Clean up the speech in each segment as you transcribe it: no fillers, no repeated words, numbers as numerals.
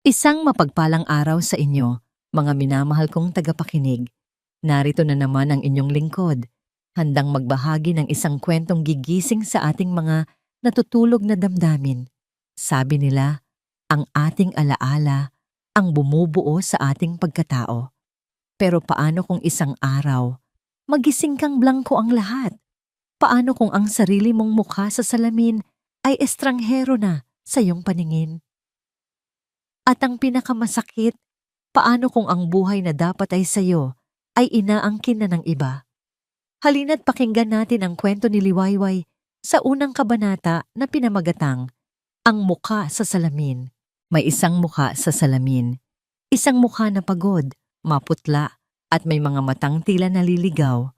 Isang mapagpalang araw sa inyo, mga minamahal kong tagapakinig. Narito na naman ang inyong lingkod, handang magbahagi ng isang kwentong gigising sa ating mga natutulog na damdamin. Sabi nila, ang ating alaala ang bumubuo sa ating pagkatao. Pero paano kung isang araw, magising kang blangko ang lahat? Paano kung ang sarili mong mukha sa salamin ay estranghero na sa iyong paningin? At ang pinakamasakit, paano kung ang buhay na dapat ay sayo ay inaangkin na ng iba? Halina't pakinggan natin ang kwento ni Liwayway sa unang kabanata na pinamagatang, Ang Mukha sa Salamin. May isang mukha sa salamin. Isang mukha na pagod, maputla, at may mga matang tila naliligaw.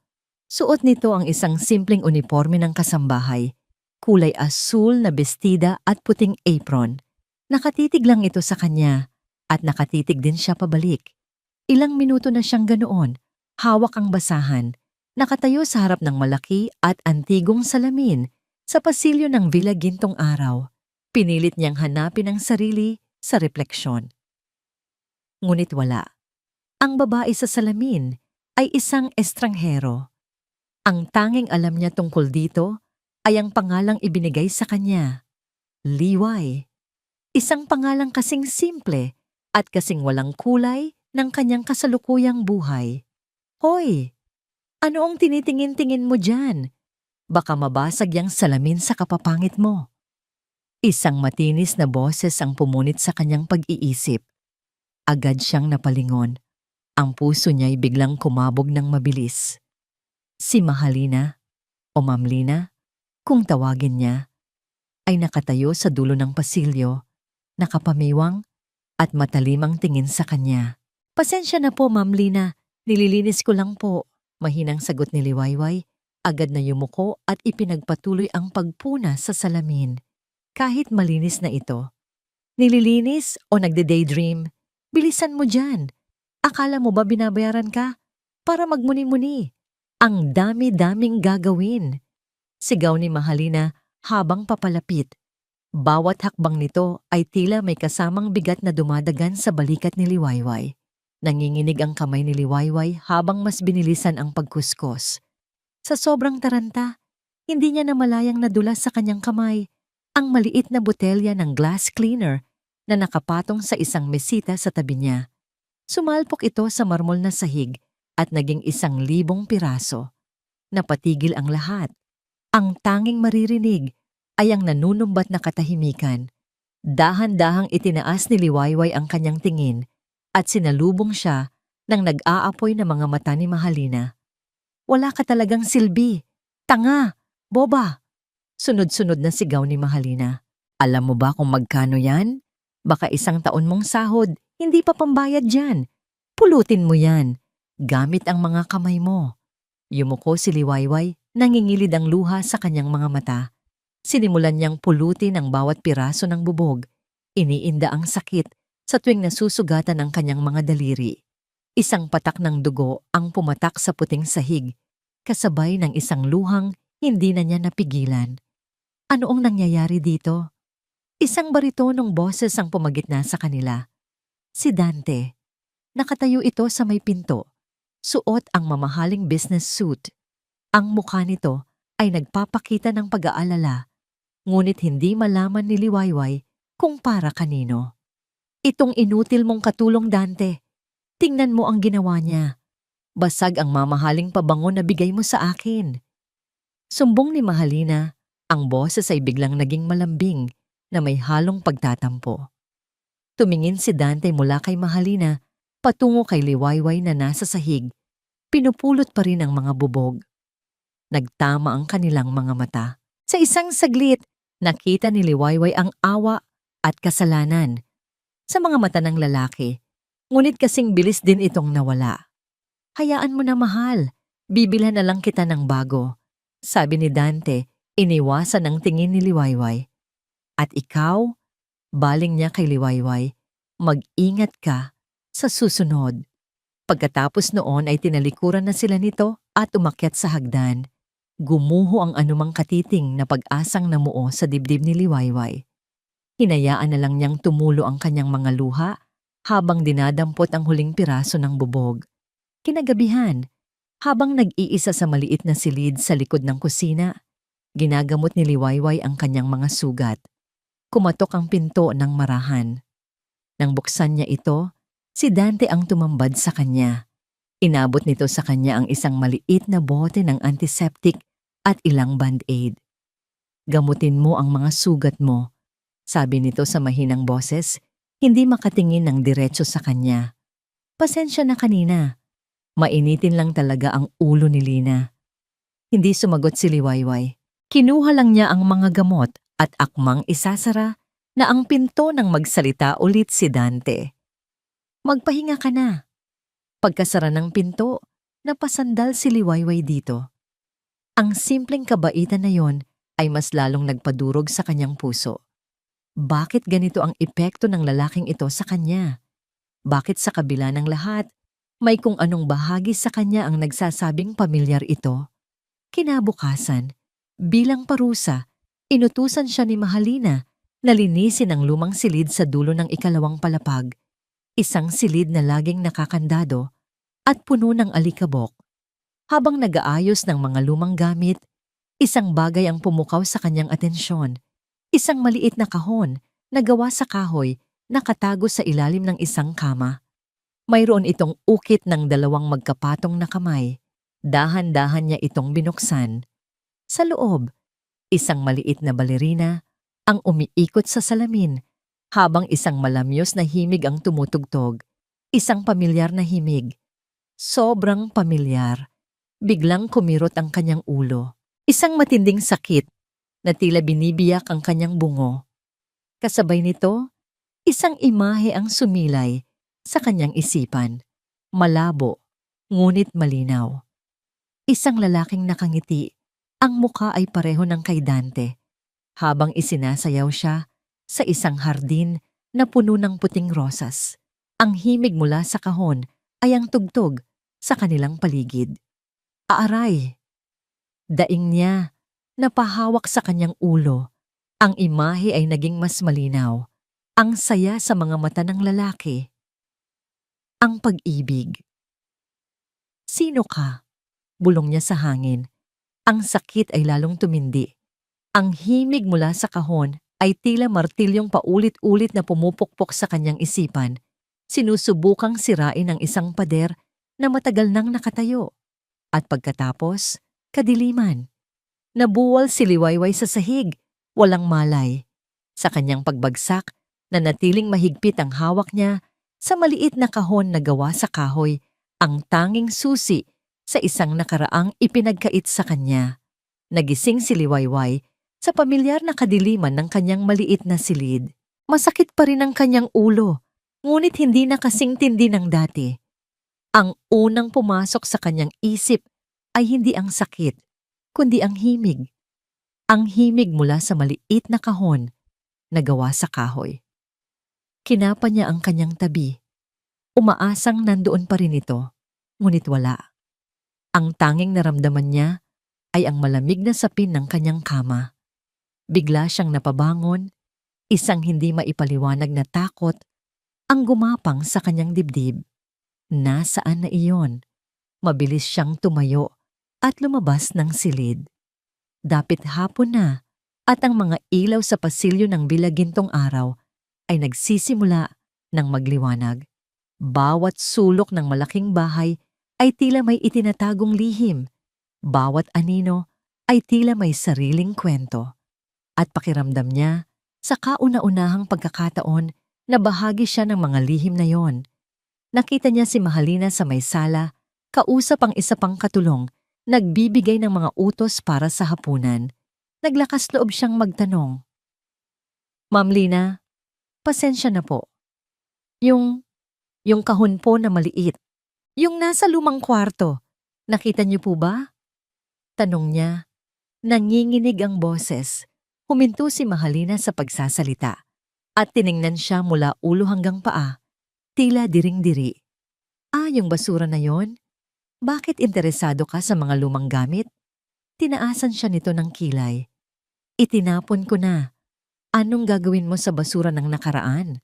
Suot nito ang isang simpleng uniforme ng kasambahay, kulay asul na bestida at puting apron. Nakatitig lang ito sa kanya at nakatitig din siya pabalik. Ilang minuto na siyang ganoon, hawak ang basahan, nakatayo sa harap ng malaki at antigong salamin sa pasilyo ng Villa Gintong Araw. Pinilit niyang hanapin ang sarili sa refleksyon. Ngunit wala. Ang babae sa salamin ay isang estranghero. Ang tanging alam niya tungkol dito ay ang pangalang ibinigay sa kanya, Liway. Isang pangalang kasing simple at kasing walang kulay ng kanyang kasalukuyang buhay. Hoy! Ano ang tinitingin-tingin mo dyan? Baka mabasag yang salamin sa kapapangit mo. Isang matinis na boses ang pumunit sa kanyang pag-iisip. Agad siyang napalingon. Ang puso niya'y biglang kumabog ng mabilis. Si Mahalina, o Mamlina, kung tawagin niya, ay nakatayo sa dulo ng pasilyo, nakapamiwang at matalimang tingin sa kanya. Pasensya na po, Mamlina. Nililinis ko lang po. Mahinang sagot ni Liwayway. Agad na yumuko at ipinagpatuloy ang pagpuna sa salamin. Kahit malinis na ito. Nililinis o nagde-daydream? Bilisan mo dyan. Akala mo ba binabayaran ka? Para magmuni-muni. Ang dami-daming gagawin. Sigaw ni Mahalina habang papalapit. Bawat hakbang nito ay tila may kasamang bigat na dumadagan sa balikat ni Liwayway. Nanginginig ang kamay ni Liwayway habang mas binilisan ang pagkuskos. Sa sobrang taranta, hindi niya namalayang nadulas sa kanyang kamay ang maliit na botelya ng glass cleaner na nakapatong sa isang mesita sa tabi niya. Sumalpok ito sa marmol na sahig at naging 1,000 piraso. Napatigil ang lahat. Ang tanging maririnig ay ang nanunumbat na katahimikan. Dahan-dahang itinaas ni Liwayway ang kanyang tingin at sinalubong siya ng nag-aapoy na mga mata ni Mahalina. Wala ka talagang silbi. Tanga! Boba! Sunod-sunod na sigaw ni Mahalina. Alam mo ba kung magkano yan? Baka 1 taon mong sahod, hindi pa pambayad dyan. Pulutin mo yan. Gamit ang mga kamay mo. Yumuko si Liwayway, nangingilid ang luha sa kanyang mga mata. Sinimulan niyang pulutin ang bawat piraso ng bubog. Iniinda ang sakit sa tuwing nasusugatan ang kanyang mga daliri. Isang patak ng dugo ang pumatak sa puting sahig, kasabay ng isang luhang hindi na niya napigilan. Ano ang nangyayari dito? Isang baritonong boses ang pumagitna sa kanila. Si Dante. Nakatayo ito sa may pinto. Suot ang mamahaling business suit. Ang mukha nito ay nagpapakita ng pag-aalala, ngunit hindi malaman ni Liwayway kung para kanino. Itong inutil mong katulong, Dante. Tingnan mo ang ginawa niya. Basag ang mamahaling pabango na bigay mo sa akin. Sumbong ni Mahalina, ang boses ay biglang naging malambing na may halong pagtatampo. Tumingin si Dante mula kay Mahalina patungo kay Liwayway na nasa sahig. Pinupulot pa rin ang mga bubog. Nagtama ang kanilang mga mata. Sa isang saglit, nakita ni Liwayway ang awa at kasalanan sa mga mata ng lalaki, ngunit kasing bilis din itong nawala. Hayaan mo na, mahal. Bibilhan na lang kita ng bago. Sabi ni Dante, iniwasan ang tingin ni Liwayway. At ikaw, baling niya kay Liwayway, mag-ingat ka sa susunod. Pagkatapos noon ay tinalikuran na sila nito at umakyat sa hagdan. Gumuho ang anumang katiting na pag-asang namuo sa dibdib ni Liwayway. Hinayaan na lang niyang tumulo ang kanyang mga luha habang dinadampot ang huling piraso ng bubog. Kinagabihan, habang nag-iisa sa maliit na silid sa likod ng kusina, ginagamot ni Liwayway ang kanyang mga sugat. Kumatok ang pinto ng marahan. Nang buksan niya ito, si Dante ang tumambad sa kanya. Inabot nito sa kanya ang isang maliit na bote ng antiseptic at ilang band-aid. Gamutin mo ang mga sugat mo, sabi nito sa mahinang boses, hindi makatingin ng diretso sa kanya. Pasensya na kanina. Mainitin lang talaga ang ulo ni Lina. Hindi sumagot si Liwayway. Kinuha lang niya ang mga gamot at akmang isasara na ang pinto nang magsalita ulit si Dante. Magpahinga ka na. Pagkasara ng pinto, napasandal si Liwayway dito. Ang simpleng kabaitan na yon ay mas lalong nagpadurog sa kanyang puso. Bakit ganito ang epekto ng lalaking ito sa kanya? Bakit sa kabila ng lahat, may kung anong bahagi sa kanya ang nagsasabing pamilyar ito? Kinabukasan, bilang parusa, inutusan siya ni Mahalina na linisin ang lumang silid sa dulo ng ikalawang palapag, isang silid na laging nakakandado at puno ng alikabok. Habang nag-aayos ng mga lumang gamit, isang bagay ang pumukaw sa kanyang atensyon. Isang maliit na kahon na gawa sa kahoy nakatago sa ilalim ng isang kama. Mayroon itong ukit ng dalawang magkapatong na kamay. Dahan-dahan niya itong binuksan. Sa loob, isang maliit na balerina ang umiikot sa salamin habang isang malamyos na himig ang tumutugtog. Isang pamilyar na himig. Sobrang pamilyar. Biglang kumirot ang kanyang ulo. Isang matinding sakit na tila binibiyak ang kanyang bungo. Kasabay nito, isang imahe ang sumilay sa kanyang isipan. Malabo, ngunit malinaw. Isang lalaking nakangiti, ang muka ay pareho ng kay Dante, habang isinasayaw siya sa isang hardin na puno ng puting rosas. Ang himig mula sa kahon ay ang tugtog sa kanilang paligid. Aaray! Daing niya, napahawak sa kanyang ulo. Ang imahe ay naging mas malinaw. Ang saya sa mga mata ng lalaki. Ang pag-ibig. Sino ka? Bulong niya sa hangin. Ang sakit ay lalong tumindi. Ang himig mula sa kahon ay tila martilyong paulit-ulit na pumupukpok sa kanyang isipan. Sinusubukang sirain ang isang pader na matagal nang nakatayo. At pagkatapos, kadiliman. Nabuwal si Liwayway sa sahig, walang malay. Sa kanyang pagbagsak, nanatiling mahigpit ang hawak niya sa maliit na kahon na gawa sa kahoy, ang tanging susi sa isang nakaraang ipinagkait sa kanya. Nagising si Liwayway sa pamilyar na kadiliman ng kanyang maliit na silid. Masakit pa rin ang kanyang ulo, ngunit hindi na kasing tindi ng dati. Ang unang pumasok sa kanyang isip ay hindi ang sakit, kundi ang himig. Ang himig mula sa maliit na kahon na gawa sa kahoy. Kinapa niya ang kanyang tabi. Umaasang nandoon pa rin ito, ngunit wala. Ang tanging naramdaman niya ay ang malamig na sapin ng kanyang kama. Bigla siyang napabangon, isang hindi maipaliwanag na takot ang gumapang sa kanyang dibdib. Nasaan na iyon? Mabilis siyang tumayo at lumabas ng silid. Dapit hapon na at ang mga ilaw sa pasilyo ng bilagintong araw ay nagsisimula ng magliwanag. Bawat sulok ng malaking bahay ay tila may itinatagong lihim. Bawat anino ay tila may sariling kwento. At pakiramdam niya sa kauna-unahang pagkakataon na bahagi siya ng mga lihim na yon. Nakita niya si Mahalina sa may sala, kausap ang isa pang katulong, nagbibigay ng mga utos para sa hapunan. Naglakas loob siyang magtanong. Ma'am Lina, pasensya na po. Yung kahon po na maliit, yung nasa lumang kwarto, nakita niyo po ba? Tanong niya. Nanginginig ang boses. Huminto si Mahalina sa pagsasalita at tiningnan siya mula ulo hanggang paa. Tila diring-diri. Yung basura na yon? Bakit interesado ka sa mga lumang gamit? Tinaasan siya nito ng kilay. Itinapon ko na. Anong gagawin mo sa basura ng nakaraan?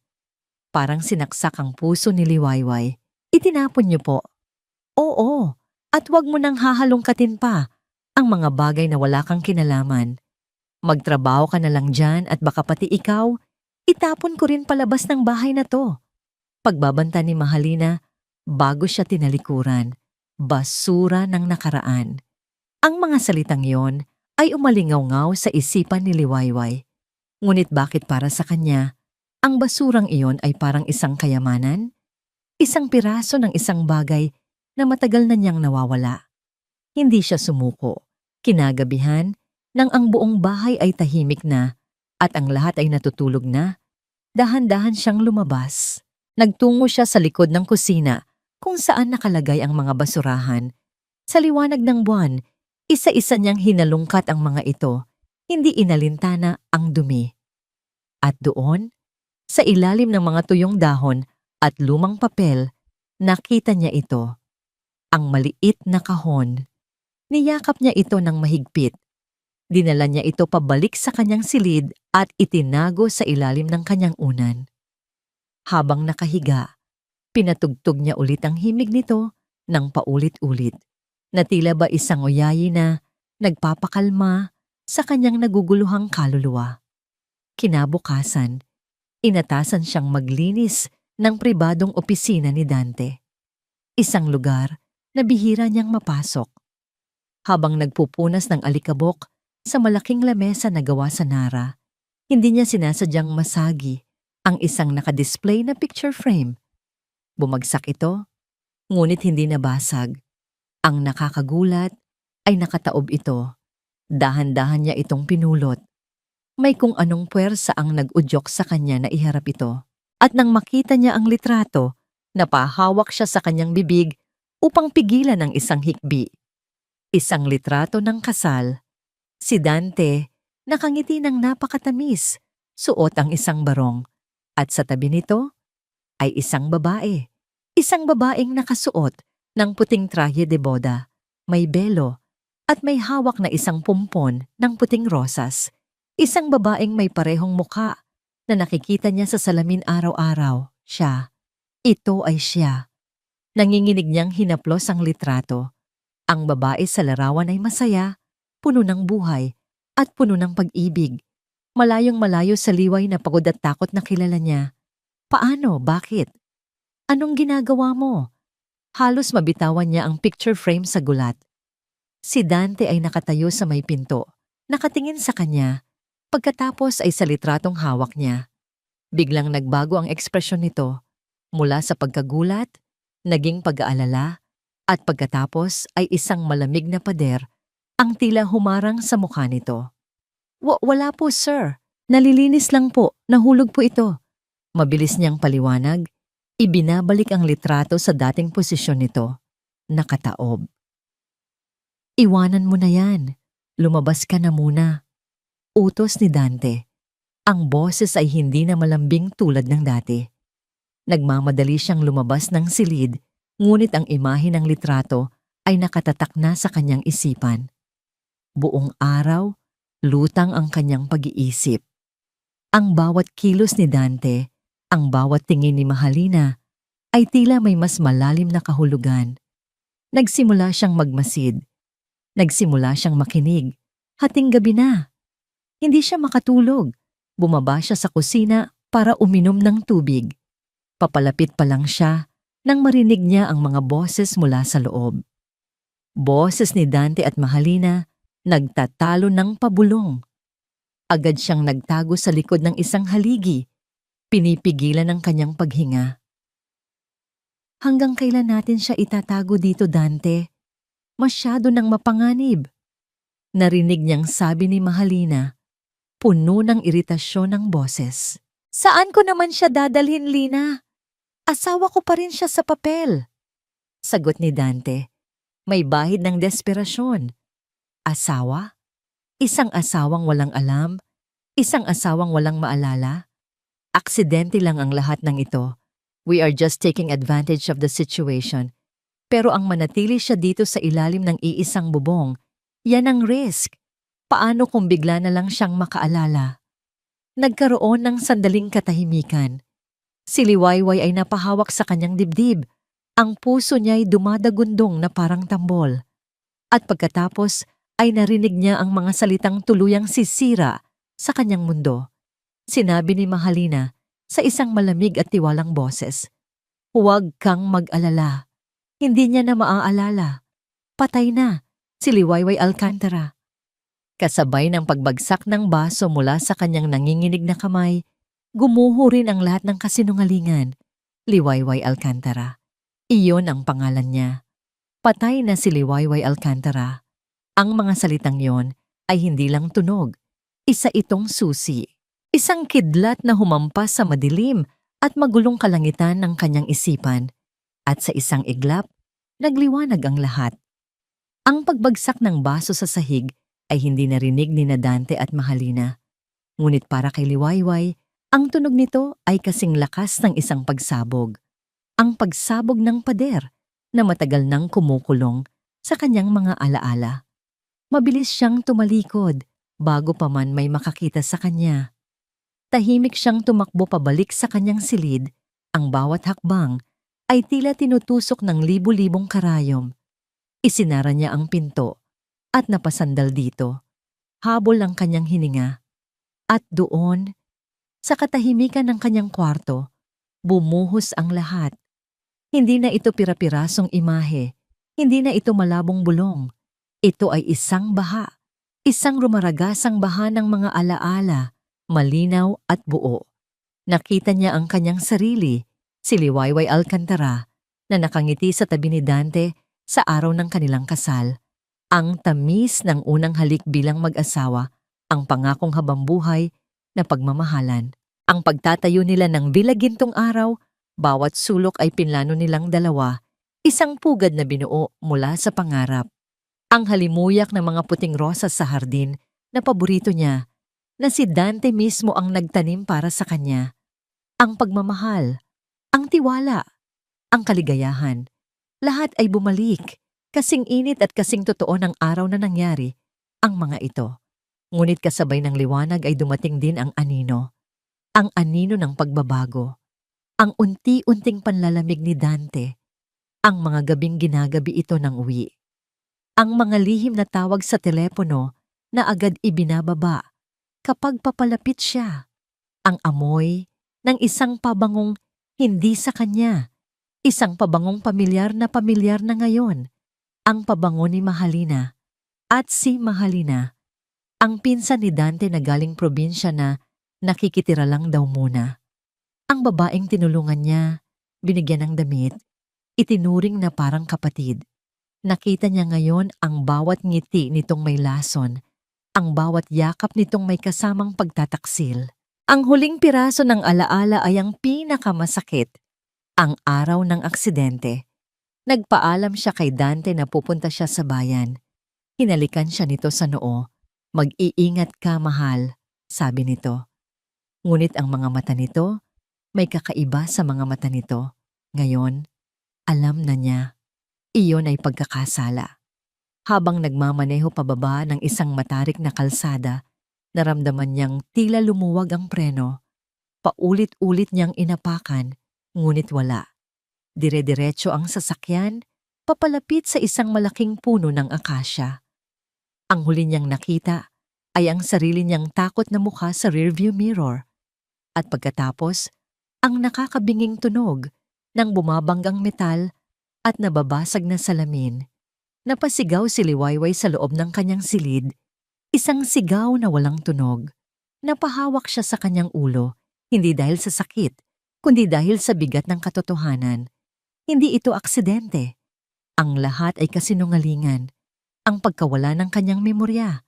Parang sinaksak ang puso ni Liwayway. Itinapon niyo po. Oo, at wag mo nang hahalongkatin pa ang mga bagay na wala kang kinalaman. Magtrabaho ka na lang dyan at baka pati ikaw, itapon ko rin palabas ng bahay na to. Pagbabanta ni Mahalina, bago siya tinalikuran, basura ng nakaraan. Ang mga salitang yon ay umalingaw-ngaw sa isipan ni Liwayway. Ngunit bakit para sa kanya, ang basurang iyon ay parang isang kayamanan? Isang piraso ng isang bagay na matagal na niyang nawawala. Hindi siya sumuko. Kinagabihan, nang ang buong bahay ay tahimik na at ang lahat ay natutulog na, dahan-dahan siyang lumabas. Nagtungo siya sa likod ng kusina kung saan nakalagay ang mga basurahan. Sa liwanag ng buwan, isa-isa niyang hinalungkat ang mga ito, hindi inalintana ang dumi. At doon, sa ilalim ng mga tuyong dahon at lumang papel, nakita niya ito. Ang maliit na kahon. Niyakap niya ito ng mahigpit. Dinala niya ito pabalik sa kanyang silid at itinago sa ilalim ng kanyang unan. Habang nakahiga, pinatugtog niya ulit ang himig nito ng paulit-ulit, na tila ba isang oyayi na nagpapakalma sa kanyang naguguluhang kaluluwa. Kinabukasan, inatasan siyang maglinis ng pribadong opisina ni Dante. Isang lugar na bihira niyang mapasok. Habang nagpupunas ng alikabok sa malaking lamesa na gawa sa Nara, hindi niya sinasadyang masagi ang isang nakadisplay na picture frame. Bumagsak ito, ngunit hindi nabasag. Ang nakakagulat ay nakataob ito. Dahan-dahan niya itong pinulot. May kung anong puwersa ang nag-udyok sa kanya na iharap ito. At nang makita niya ang litrato, napahawak siya sa kanyang bibig upang pigilan ang isang hikbi. Isang litrato ng kasal. Si Dante, nakangiti ng napakatamis, suot ang isang barong. At sa tabi nito ay isang babae. Isang babaeng nakasuot ng puting traje de boda, may belo, at may hawak na isang pumpon ng puting rosas. Isang babaeng may parehong muka na nakikita niya sa salamin araw-araw. Siya. Ito ay siya. Nanginginig niyang hinaplos ang litrato. Ang babae sa larawan ay masaya, puno ng buhay, at puno ng pag-ibig. Malayong malayo sa liway na pagod at takot na kilala niya. Paano? Bakit? Anong ginagawa mo? Halos mabitawan niya ang picture frame sa gulat. Si Dante ay nakatayo sa may pinto, nakatingin sa kanya. Pagkatapos ay sa litratong hawak niya. Biglang nagbago ang ekspresyon nito. Mula sa pagkagulat, naging pag-aalala, at pagkatapos ay isang malamig na pader ang tila humarang sa mukha nito. Wala po, sir. Nalilinis lang po. Nahulog po ito. Mabilis niyang paliwanag. Ibinabalik ang litrato sa dating posisyon nito. Nakataob. Iwanan mo na yan. Lumabas ka na muna. Utos ni Dante. Ang boses ay hindi na malambing tulad ng dati. Nagmamadali siyang lumabas ng silid, ngunit ang imahe ng litrato ay nakatatak na sa kanyang isipan. Buong araw, lutang ang kanyang pag-iisip. Ang bawat kilos ni Dante, ang bawat tingin ni Mahalina, ay tila may mas malalim na kahulugan. Nagsimula siyang magmasid. Nagsimula siyang makinig. Hating gabi na. Hindi siya makatulog. Bumaba siya sa kusina para uminom ng tubig. Papalapit pa lang siya nang marinig niya ang mga boses mula sa loob. Boses ni Dante at Mahalina nagtatalo ng pabulong. Agad siyang nagtago sa likod ng isang haligi, pinipigilan ang kanyang paghinga. Hanggang kailan natin siya itatago dito, Dante? Masyado nang mapanganib. Narinig niyang sabi ni Mahalina, puno ng iritasyon ng boses. Saan ko naman siya dadalhin, Lina? Asawa ko pa rin siya sa papel. Sagot ni Dante, may bahid ng desperasyon. Asawa? Isang asawang walang alam? Isang asawang walang maalala? Aksidente lang ang lahat ng ito. We are just taking advantage of the situation. Pero ang manatili siya dito sa ilalim ng iisang bubong, yan ang risk. Paano kung bigla na lang siyang makaalala? Nagkaroon ng sandaling katahimikan. Si Liwayway ay napahawak sa kanyang dibdib. Ang puso niya ay dumadagundong na parang tambol. At pagkatapos ay narinig niya ang mga salitang tuluyang sisira sa kanyang mundo. Sinabi ni Mahalina sa isang malamig at tiwalang boses, "Huwag kang mag-alala. Hindi niya na maaalala. Patay na si Liwayway Alcantara." Kasabay ng pagbagsak ng baso mula sa kanyang nanginginig na kamay, gumuho rin ang lahat ng kasinungalingan. Liwayway Alcantara. Iyon ang pangalan niya. Patay na si Liwayway Alcantara. Ang mga salitang yon ay hindi lang tunog. Isa itong susi. Isang kidlat na humampas sa madilim at magulong kalangitan ng kanyang isipan. At sa isang iglap, nagliwanag ang lahat. Ang pagbagsak ng baso sa sahig ay hindi narinig ni Dante at Mahalina. Ngunit para kay Liwayway, ang tunog nito ay kasing lakas ng isang pagsabog. Ang pagsabog ng pader na matagal nang kumukulong sa kanyang mga alaala. Mabilis siyang tumalikod bago pa man may makakita sa kanya. Tahimik siyang tumakbo pabalik sa kanyang silid. Ang bawat hakbang ay tila tinutusok ng libu-libong karayom. Isinara niya ang pinto at napasandal dito. Habol ang kanyang hininga. At doon, sa katahimikan ng kanyang kwarto, bumuhos ang lahat. Hindi na ito pira-pirasong imahe. Hindi na ito malabong bulong. Ito ay isang baha. Isang rumaragasang baha ng mga alaala, malinaw at buo. Nakita niya ang kanyang sarili, si Liwayway Alcantara, na nakangiti sa tabi ni Dante sa araw ng kanilang kasal. Ang tamis ng unang halik bilang mag-asawa, ang pangakong habambuhay na pagmamahalan. Ang pagtatayo nila ng bilagintong araw, bawat sulok ay pinlano nilang dalawa, isang pugad na binuo mula sa pangarap. Ang halimuyak ng mga puting rosas sa hardin na paborito niya, na si Dante mismo ang nagtanim para sa kanya. Ang pagmamahal, ang tiwala, ang kaligayahan, lahat ay bumalik. Kasing init at kasing totoo ng araw na nangyari ang mga ito. Ngunit kasabay ng liwanag ay dumating din ang anino. Ang anino ng pagbabago. Ang unti-unting panlalamig ni Dante. Ang mga gabing ginagabi ito ng uwi. Ang mga lihim na tawag sa telepono na agad ibinababa kapag papalapit siya. Ang amoy ng isang pabangong hindi sa kanya. Isang pabangong pamilyar na ngayon. Ang pabango ni Mahalina. At si Mahalina, ang pinsan ni Dante na galing probinsya na nakikitira lang daw muna. Ang babaeng tinulungan niya, binigyan ng damit, itinuring na parang kapatid. Nakita niya ngayon ang bawat ngiti nitong may lason, ang bawat yakap nitong may kasamang pagtataksil. Ang huling piraso ng alaala ay ang pinakamasakit, ang araw ng aksidente. Nagpaalam siya kay Dante na pupunta siya sa bayan. Hinalikan siya nito sa noo. "Mag-iingat ka, mahal," sabi nito. Ngunit ang mga mata nito, may kakaiba sa mga mata nito. Ngayon, alam na niya. Iyon ay pagkakasala. Habang nagmamaneho pababa ng isang matarik na kalsada, naramdaman niyang tila lumuwag ang preno. Paulit-ulit niyang inapakan, ngunit wala. Dire-diretso ang sasakyan, papalapit sa isang malaking puno ng akasya. Ang huli niyang nakita ay ang sarili niyang takot na mukha sa rearview mirror. At pagkatapos, ang nakakabinging tunog ng bumabanggang metal at nababasag na salamin. Napasigaw si Liwayway sa loob ng kanyang silid, isang sigaw na walang tunog. Napahawak siya sa kanyang ulo, hindi dahil sa sakit, kundi dahil sa bigat ng katotohanan. Hindi ito aksidente. Ang lahat ay kasinungalingan. Ang pagkawala ng kanyang memorya.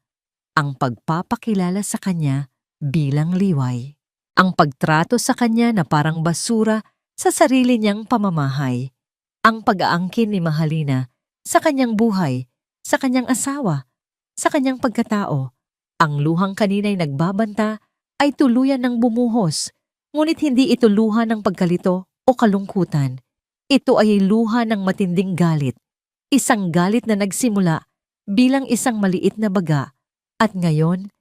Ang pagpapakilala sa kanya bilang liway. Ang pagtrato sa kanya na parang basura sa sarili niyang pamamahay. Ang pag-aangkin ni Mahalina sa kanyang buhay, sa kanyang asawa, sa kanyang pagkatao. Ang luhang kanina'y nagbabanta ay tuluyan ng bumuhos, ngunit hindi ito luha ng pagkalito o kalungkutan. Ito ay luha ng matinding galit. Isang galit na nagsimula bilang isang maliit na baga at ngayon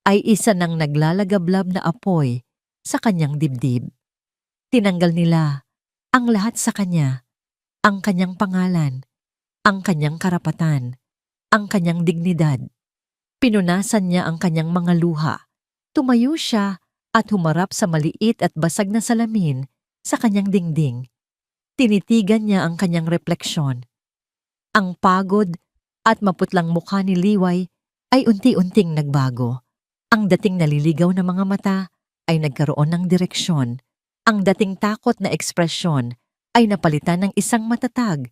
ay isa ng naglalagablab na apoy sa kanyang dibdib. Tinanggal nila ang lahat sa kanya, ang kanyang pangalan, ang kanyang karapatan, ang kanyang dignidad. Pinunasan niya ang kanyang mga luha. Tumayo siya at humarap sa maliit at basag na salamin sa kanyang dingding. Tinitigan niya ang kanyang refleksyon. Ang pagod at maputlang mukha ni Liway ay unti-unting nagbago. Ang dating naliligaw na mga mata ay nagkaroon ng direksyon. Ang dating takot na ekspresyon ay napalitan ng isang matatag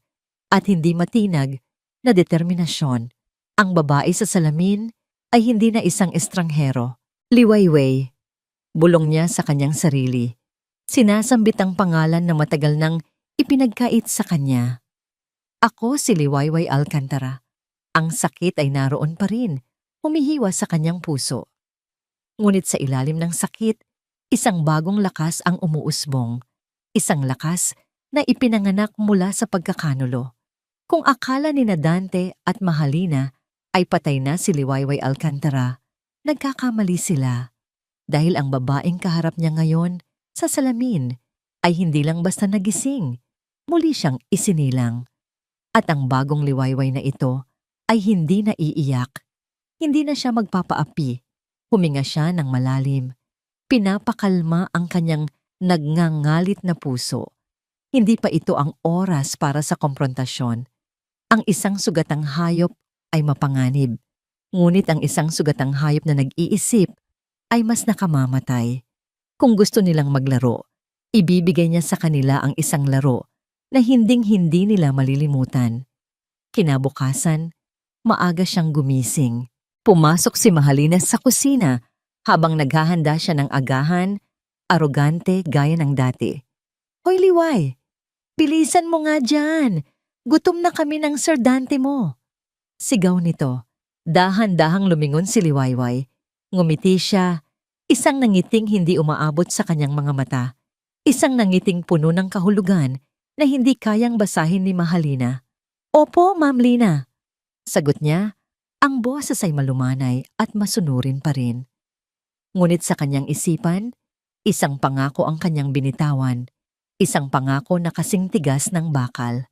at hindi matinag na determinasyon. Ang babae sa salamin ay hindi na isang estranghero. Liwayway, bulong niya sa kanyang sarili. Sinasambit ang pangalan na matagal nang ipinagkait sa kanya. Ako si Liwayway Alcantara. Ang sakit ay naroon pa rin, humihiwa sa kanyang puso. Ngunit sa ilalim ng sakit, isang bagong lakas ang umuusbong. Isang lakas na ipinanganak mula sa pagkakanulo. Kung akala ni Dante at Mahalina ay patay na si Liwayway Alcantara, nagkakamali sila. Dahil ang babaeng kaharap niya ngayon sa salamin ay hindi lang basta nagising, muli siyang isinilang. At ang bagong Liwayway na ito ay hindi na iiyak. Hindi na siya magpapaapi. Huminga siya ng malalim. Pinapakalma ang kanyang nagngangalit na puso. Hindi pa ito ang oras para sa komprontasyon. Ang isang sugatang hayop ay mapanganib. Ngunit ang isang sugatang hayop na nag-iisip ay mas nakamamatay. Kung gusto nilang maglaro, ibibigay niya sa kanila ang isang laro na hinding-hindi nila malilimutan. Kinabukasan, maaga siyang gumising. Pumasok si Mahalina sa kusina habang naghahanda siya ng agahan, arogante gaya ng dati. Hoy Liway, bilisan mo nga dyan. Gutom na kami ng Sir Dante mo. Sigaw nito. Dahan-dahang lumingon si Liwayway. Ngumiti siya. Isang nangiting hindi umaabot sa kanyang mga mata. Isang nangiting puno ng kahulugan na hindi kayang basahin ni Mahalina. Opo, Ma'am Lina. Sagot niya. Ang boses ay malumanay at masunurin pa rin. Ngunit sa kanyang isipan, isang pangako ang kanyang binitawan. Isang pangako na kasing tigas ng bakal.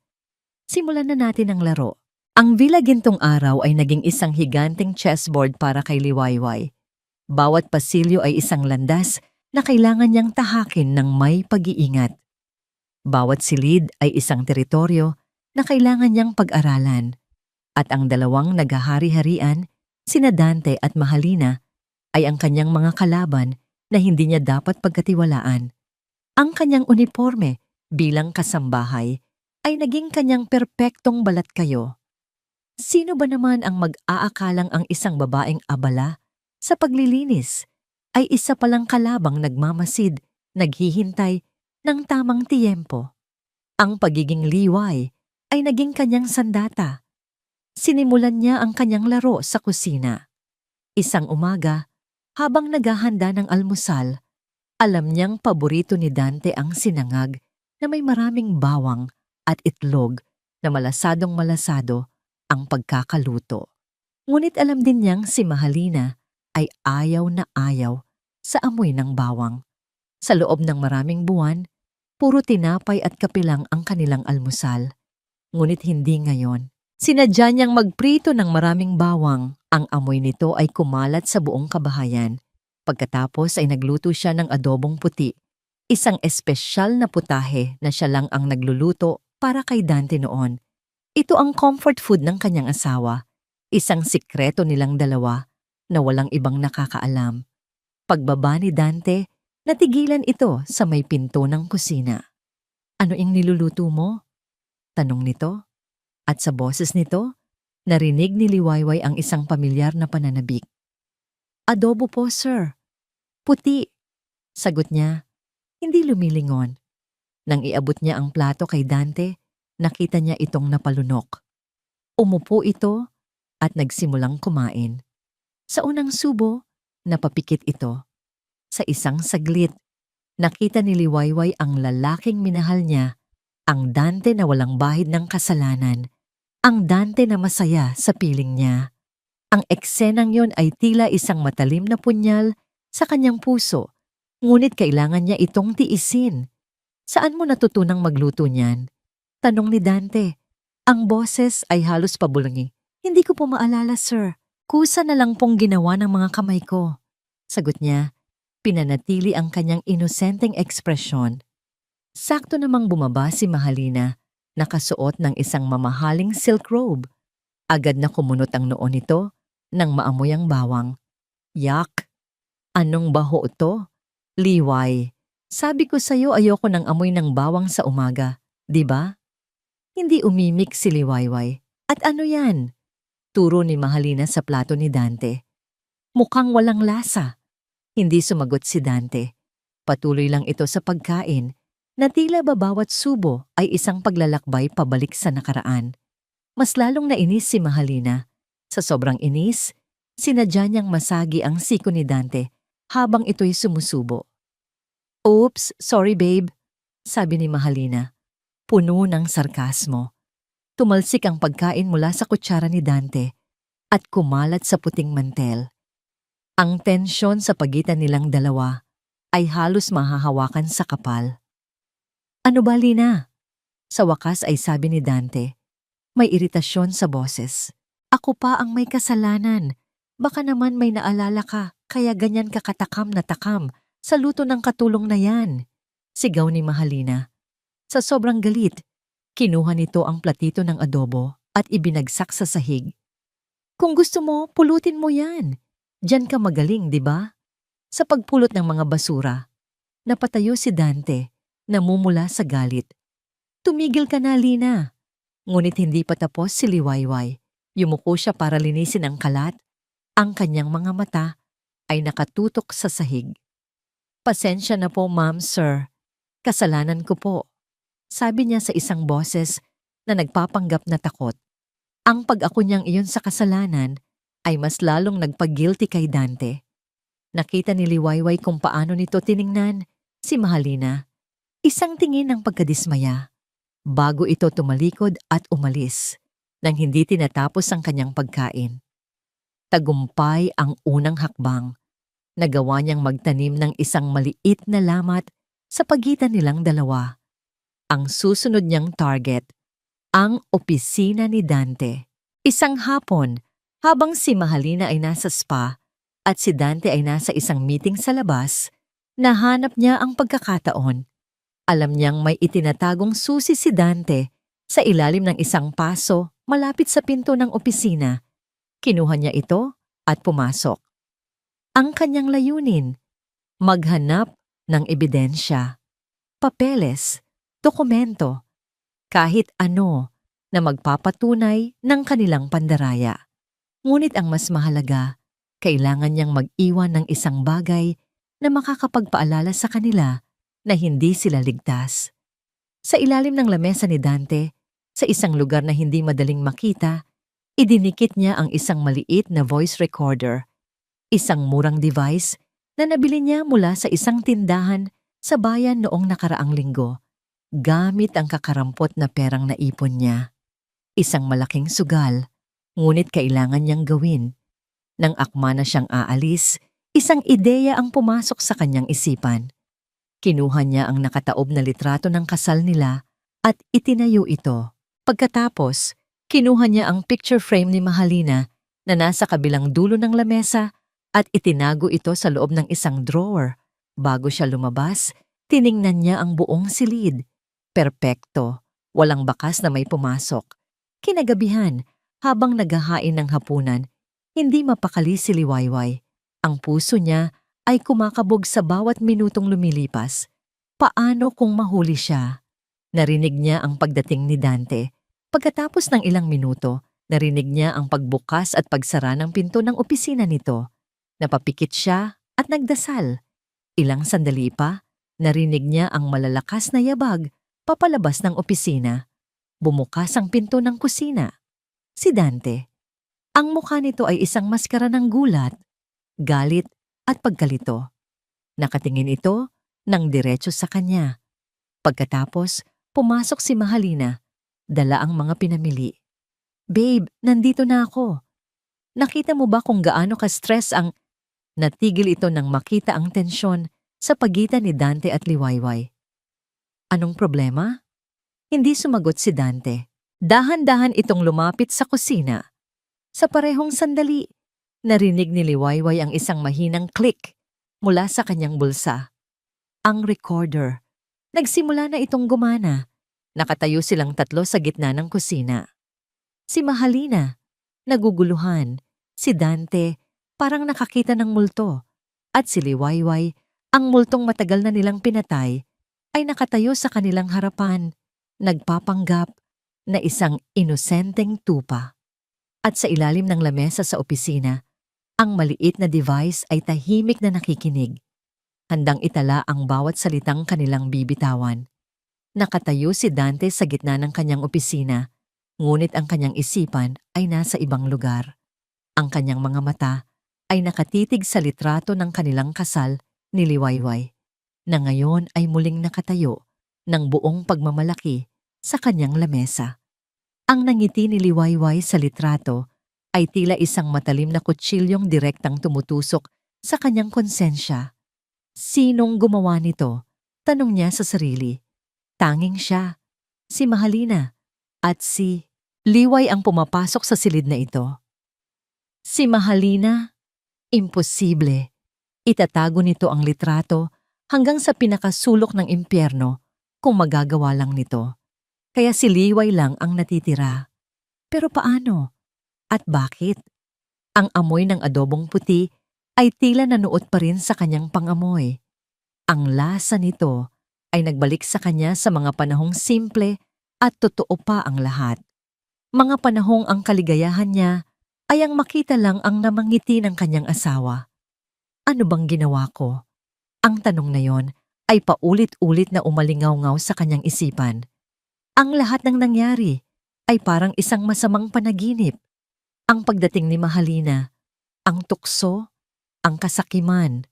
Simulan na natin ang laro. Ang Villa Gintong Araw ay naging isang higanting chessboard para kay Liwayway. Bawat pasilyo ay isang landas na kailangan niyang tahakin ng may pag-iingat. Bawat silid ay isang teritoryo na kailangan niyang pag-aralan. At ang dalawang naghahari-harian, sina Dante at Mahalina, ay ang kanyang mga kalaban na hindi niya dapat pagkatiwalaan. Ang kanyang uniforme bilang kasambahay ay naging kanyang perpektong balat kayo. Sino ba naman ang mag-aakalang ang isang babaeng abala sa paglilinis ay isa palang kalabang nagmamasid, naghihintay ng tamang tiyempo? Ang pagiging liway ay naging kanyang sandata. Sinimulan niya ang kanyang laro sa kusina. Isang umaga, habang naghahanda ng almusal, alam niyang paborito ni Dante ang sinangag na may maraming bawang at itlog na malasadong-malasado ang pagkakaluto. Ngunit alam din niyang si Mahalina ay ayaw na ayaw sa amoy ng bawang. Sa loob ng maraming buwan, puro tinapay at kapilang ang kanilang almusal. Ngunit hindi ngayon. Sinadya niyang magprito ng maraming bawang. Ang amoy nito ay kumalat sa buong kabahayan. Pagkatapos ay nagluto siya ng adobong puti. Isang espesyal na putahe na siya lang ang nagluluto para kay Dante noon. Ito ang comfort food ng kanyang asawa. Isang sikreto nilang dalawa na walang ibang nakakaalam. Pagbaba ni Dante, natigilan ito sa may pinto ng kusina. Ano ing niluluto mo? Tanong nito. At sa boses nito, narinig ni Liwayway ang isang pamilyar na pananabik. Adobo po, sir. Puti. Sagot niya, hindi lumilingon. Nang iabot niya ang plato kay Dante, nakita niya itong napalunok. Umupo ito at nagsimulang kumain. Sa unang subo, napapikit ito. Sa isang saglit, nakita ni Liwayway ang lalaking minahal niya, ang Dante na walang bahid ng kasalanan, ang Dante na masaya sa piling niya. Ang eksenang yon ay tila isang matalim na punyal sa kanyang puso, ngunit kailangan niya itong tiisin. Saan mo natutunang magluto niyan? Tanong ni Dante. Ang boses ay halos pabulungi. Hindi ko po maalala, sir. Kusa na lang pong ginawa ng mga kamay ko. Sagot niya, pinanatili ang kanyang inosenteng ekspresyon. Sakto namang bumaba si Mahalina, nakasuot ng isang mamahaling silk robe. Agad na kumunot ang noo nito nang maamoy ang bawang. Yak! Anong baho ito? Liway. Sabi ko sa'yo ayoko ng amoy ng bawang sa umaga, di ba? Hindi umimik si Liwayway. At ano yan? Turo ni Mahalina sa plato ni Dante. Mukhang walang lasa. Hindi sumagot si Dante. Patuloy lang ito sa pagkain na tila ba bawat subo ay isang paglalakbay pabalik sa nakaraan. Mas lalong nainis si Mahalina. Sa sobrang inis, sinadya niyang masagi ang siko ni Dante habang ito'y sumusubo. Oops, sorry babe, sabi ni Mahalina. Puno ng sarkasmo. Tumalsik ang pagkain mula sa kutsara ni Dante at kumalat sa puting mantel. Ang tensyon sa pagitan nilang dalawa ay halos mahahawakan sa kapal. Ano ba, Lina? Sa wakas ay sabi ni Dante. May iritasyon sa boses. Ako pa ang may kasalanan. Baka naman may naalala ka, kaya ganyan ka katakam na takam sa luto ng katulong na yan. Sigaw ni Mahalina. Sa sobrang galit, kinuha nito ang platito ng adobo at ibinagsak sa sahig. Kung gusto mo, pulutin mo yan. Diyan ka magaling, di ba? Sa pagpulot ng mga basura, napatayo si Dante, namumula sa galit. Tumigil ka na, Lina. Ngunit hindi pa tapos si Liwayway. Yumuko siya para linisin ang kalat. Ang kanyang mga mata ay nakatutok sa sahig. Pasensya na po, ma'am, sir. Kasalanan ko po. Sabi niya sa isang boses na nagpapanggap na takot. Ang pag-ako niyang iyon sa kasalanan ay mas lalong nagpag-guilty kay Dante. Nakita ni Liwayway kung paano nito tiningnan si Mahalina. Isang tingin ng pagkadismaya, bago ito tumalikod at umalis, nang hindi tinatapos ang kanyang pagkain. Tagumpay ang unang hakbang. Nagawa niyang magtanim ng isang maliit na lamat sa pagitan nilang dalawa. Ang susunod niyang target, ang opisina ni Dante. Isang hapon, habang si Mahalina ay nasa spa at si Dante ay nasa isang meeting sa labas, nahanap niya ang pagkakataon. Alam niyang may itinatagong susi si Dante sa ilalim ng isang paso malapit sa pinto ng opisina. Kinuha niya ito at pumasok. Ang kanyang layunin, maghanap ng ebidensya, papeles, dokumento, kahit ano na magpapatunay ng kanilang pandaraya. Ngunit ang mas mahalaga, kailangan niyang mag-iwan ng isang bagay na makakapagpaalala sa kanila na hindi sila ligtas. Sa ilalim ng lamesa ni Dante, sa isang lugar na hindi madaling makita, idinikit niya ang isang maliit na voice recorder, isang murang device na nabili niya mula sa isang tindahan sa bayan noong nakaraang linggo, gamit ang kakarampot na perang naipon niya. Isang malaking sugal, ngunit kailangan niyang gawin. Nang akma na siyang aalis, isang ideya ang pumasok sa kanyang isipan. Kinuha niya ang nakataob na litrato ng kasal nila at itinayo ito. Pagkatapos, kinuha niya ang picture frame ni Mahalina na nasa kabilang dulo ng lamesa at itinago ito sa loob ng isang drawer. Bago siya lumabas, tiningnan niya ang buong silid. Perpekto, walang bakas na may pumasok. Kinagabihan, habang naghahain ng hapunan, hindi mapakali si Liwayway. Ang puso niya ay kumakabog sa bawat minutong lumilipas. Paano kung mahuli siya? Narinig niya ang pagdating ni Dante. Pagkatapos ng ilang minuto, narinig niya ang pagbukas at pagsara ng pinto ng opisina nito. Napapikit siya at nagdasal. Ilang sandali pa, narinig niya ang malalakas na yabag papalabas ng opisina. Bumukas ang pinto ng kusina. Si Dante. Ang mukha nito ay isang maskara ng gulat, galit at pagkalito. Nakatingin ito ng diretso sa kanya. Pagkatapos, pumasok si Mahalina, dala ang mga pinamili. Babe, nandito na ako. Nakita mo ba kung gaano ka-stress ang natigil ito nang makita ang tensyon sa pagitan ni Dante at Liwayway? Anong problema? Hindi sumagot si Dante. Dahan-dahan itong lumapit sa kusina. Sa parehong sandali, narinig ni Liwayway ang isang mahinang click mula sa kanyang bulsa. Ang recorder. Nagsimula na itong gumana. Nakatayo silang tatlo sa gitna ng kusina. Si Mahalina, naguguluhan. Si Dante, parang nakakita ng multo. At si Liwayway, ang multong matagal na nilang pinatay, ay nakatayo sa kanilang harapan, nagpapanggap na isang inosenteng tupa. At sa ilalim ng lamesa sa opisina, ang maliit na device ay tahimik na nakikinig. Handang itala ang bawat salitang kanilang bibitawan. Nakatayo si Dante sa gitna ng kanyang opisina, ngunit ang kanyang isipan ay nasa ibang lugar. Ang kanyang mga mata ay nakatitig sa litrato ng kanilang kasal ni Liwayway, na ngayon ay muling nakatayo ng buong pagmamalaki sa kanyang lamesa. Ang nangiti ni Liwayway sa litrato ay tila isang matalim na kutsilyong direktang tumutusok sa kanyang konsensya. Sinong gumawa nito? Tanong niya sa sarili. Tanging siya, si Mahalina, at si Liway ang pumapasok sa silid na ito. Si Mahalina? Imposible. Itatago nito ang litrato hanggang sa pinakasulok ng impyerno kung magagawa lang nito. Kaya si Liway lang ang natitira. Pero paano? At bakit? Ang amoy ng adobong puti ay tila nanuot pa rin sa kanyang pangamoy. Ang lasa nito ay nagbalik sa kanya sa mga panahong simple at totoo pa ang lahat. Mga panahong ang kaligayahan niya ay ang makita lang ang namangiti ng kanyang asawa. Ano bang ginawa ko? Ang tanong na yon ay paulit-ulit na umalingaw-ngaw sa kanyang isipan. Ang lahat ng nangyari ay parang isang masamang panaginip. Ang pagdating ni Mahalina, ang tukso, ang kasakiman,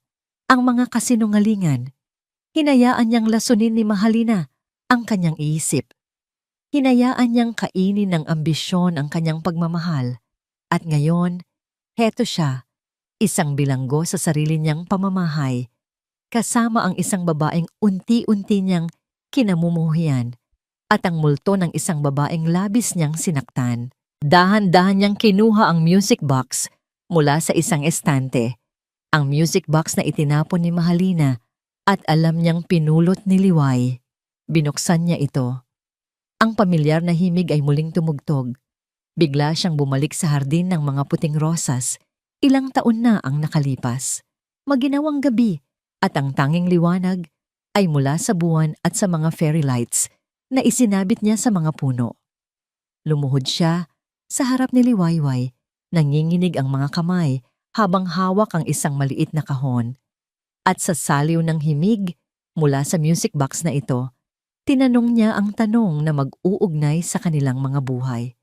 ang mga kasinungalingan. Hinayaan niyang lasunin ni Mahalina ang kanyang isip. Hinayaan niyang kainin ng ambisyon ang kanyang pagmamahal. At ngayon, heto siya, isang bilanggo sa sarili niyang pamamahay, kasama ang isang babaeng unti-unti niyang kinamumuhian at ang multo ng isang babaeng labis niyang sinaktan. Dahan-dahan niyang kinuha ang music box mula sa isang estante. Ang music box na itinapon ni Mahalina at alam niyang pinulot ni Liway. Binuksan niya ito. Ang pamilyar na himig ay muling tumugtog. Bigla siyang bumalik sa hardin ng mga puting rosas. Ilang taon na ang nakalipas. Maginawang gabi at ang tanging liwanag ay mula sa buwan at sa mga fairy lights na isinabit niya sa mga puno. Lumuhod siya sa harap ni Liwayway, nanginginig ang mga kamay habang hawak ang isang maliit na kahon. At sa saliw ng himig mula sa music box na ito, tinanong niya ang tanong na mag-uugnay sa kanilang mga buhay.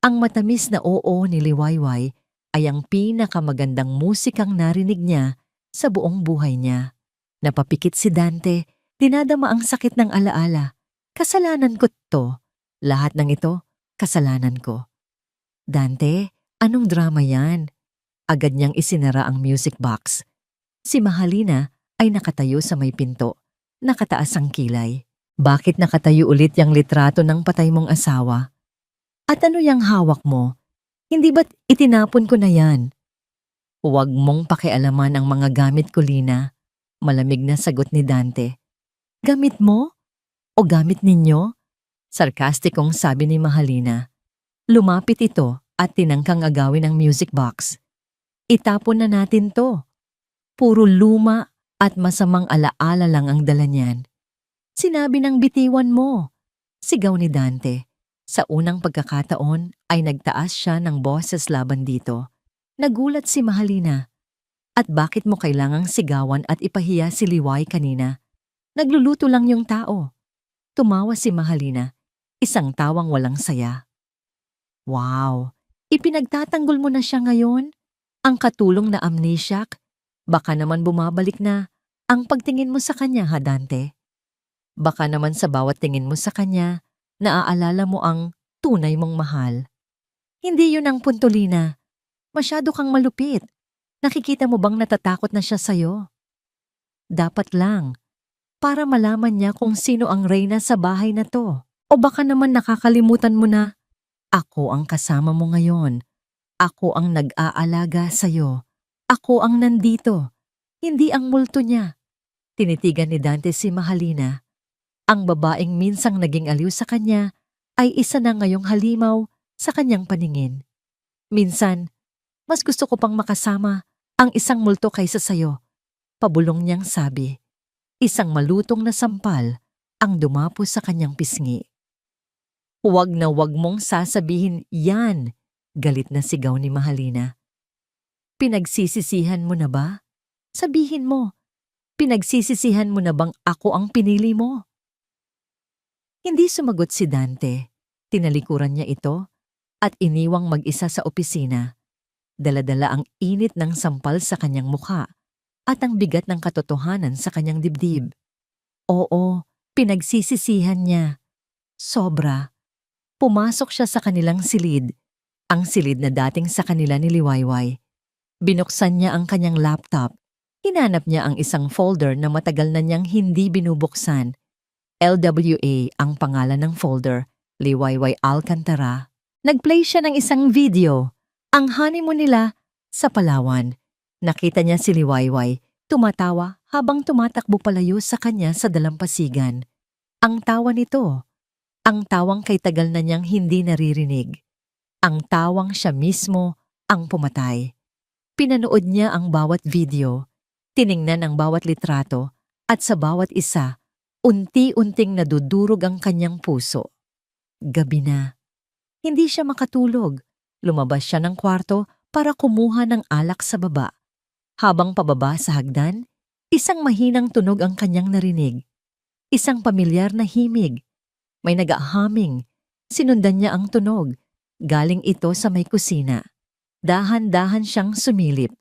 Ang matamis na oo ni Liwayway ay ang pinakamagandang musikang narinig niya sa buong buhay niya. Napapikit si Dante, dinadama ang sakit ng alaala. Kasalanan ko to. Lahat ng ito, kasalanan ko. Dante, anong drama yan? Agad niyang isinara ang music box. Si Mahalina ay nakatayo sa may pinto, nakataas ang kilay. Bakit nakatayo ulit yung litrato ng patay mong asawa? At ano yung hawak mo? Hindi ba't itinapon ko na yan? Huwag mong pakialaman ang mga gamit ko, Lina. Malamig na sagot ni Dante. Gamit mo? O gamit ninyo? Sarkastikong sabi ni Mahalina. Lumapit ito at tinangkang agawin ang music box. Itapon na natin to. Puro luma at masamang alaala lang ang dala niyan. Sinabi ng bitiwan mo. Sigaw ni Dante. Sa unang pagkakataon ay nagtaas siya ng boses laban dito. Nagulat si Mahalina. At bakit mo kailangang sigawan at ipahiya si Liway kanina? Nagluluto lang yung tao. Tumawa si Mahalina. Isang tawang walang saya. Wow! Ipinagtatanggol mo na siya ngayon? Ang katulong na amnesiac? Baka naman bumabalik na ang pagtingin mo sa kanya, ha, Dante? Baka naman sa bawat tingin mo sa kanya, naaalala mo ang tunay mong mahal. Hindi yun ang punto, Lina. Masyado kang malupit. Nakikita mo bang natatakot na siya sa'yo? Dapat lang, para malaman niya kung sino ang reyna sa bahay na to. O baka naman nakakalimutan mo na, ako ang kasama mo ngayon. Ako ang nag-aalaga sa'yo. Ako ang nandito, hindi ang multo niya. Tinitigan ni Dante si Mahalina. Ang babaeng minsang naging aliw sa kanya ay isa na ngayong halimaw sa kanyang paningin. Minsan, mas gusto ko pang makasama ang isang multo kaysa sayo, pabulong niyang sabi. Isang malutong na sampal ang dumapo sa kanyang pisngi. Huwag na huwag mong sasabihin yan, galit na sigaw ni Mahalina. Pinagsisisihan mo na ba? Sabihin mo, pinagsisisihan mo na bang ako ang pinili mo? Hindi sumagot si Dante. Tinalikuran niya ito at iniwang mag-isa sa opisina. Daladala ang init ng sampal sa kanyang mukha at ang bigat ng katotohanan sa kanyang dibdib. Oo, pinagsisisihan niya. Sobra. Pumasok siya sa kanilang silid, ang silid na dating sa kanila ni Liwayway. Binuksan niya ang kanyang laptop. Hinanap niya ang isang folder na matagal na niyang hindi binubuksan. LWA ang pangalan ng folder, Liwayway Alcantara. Nagplay siya ng isang video, ang honeymoon nila sa Palawan. Nakita niya si Liwayway, tumatawa habang tumatakbo palayo sa kanya sa dalampasigan. Ang tawa nito, ang tawang kay tagal na niyang hindi naririnig. Ang tawang siya mismo ang pumatay. Pinanood niya ang bawat video, tiningnan ang bawat litrato, at sa bawat isa, unti-unting nadudurog ang kanyang puso. Gabi na. Hindi siya makatulog. Lumabas siya ng kwarto para kumuha ng alak sa baba. Habang pababa sa hagdan, isang mahinang tunog ang kanyang narinig. Isang pamilyar na himig. May nag-ahaming. Sinundan niya ang tunog. Galing ito sa may kusina. Dahan-dahan siyang sumilip.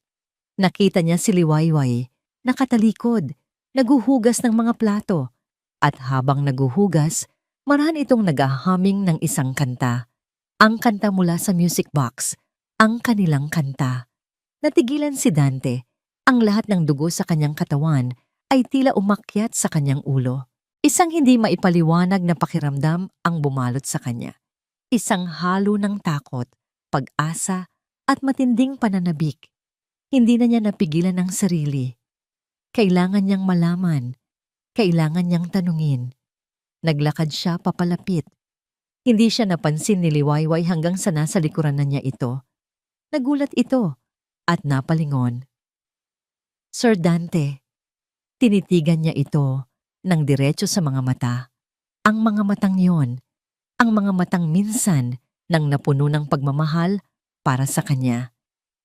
Nakita niya si Liwayway, nakatalikod, naguhugas ng mga plato. At habang naguhugas, marahan itong nag-ahaming ng isang kanta. Ang kanta mula sa music box, ang kanilang kanta. Natigilan si Dante. Ang lahat ng dugo sa kanyang katawan ay tila umakyat sa kanyang ulo. Isang hindi maipaliwanag na pakiramdam ang bumalot sa kanya. Isang halo ng takot, pag-asa, at matinding pananabik. Hindi na niya napigilan ang sarili. Kailangan niyang malaman. Kailangan niyang tanungin. Naglakad siya papalapit. Hindi siya napansin ni Liwayway hanggang sa nasa likuran na niya ito. Nagulat ito at napalingon. Sir Dante, tinitigan niya ito ng diretso sa mga mata. Ang mga matang yon, ang mga matang minsan nang napuno ng pagmamahal para sa kanya.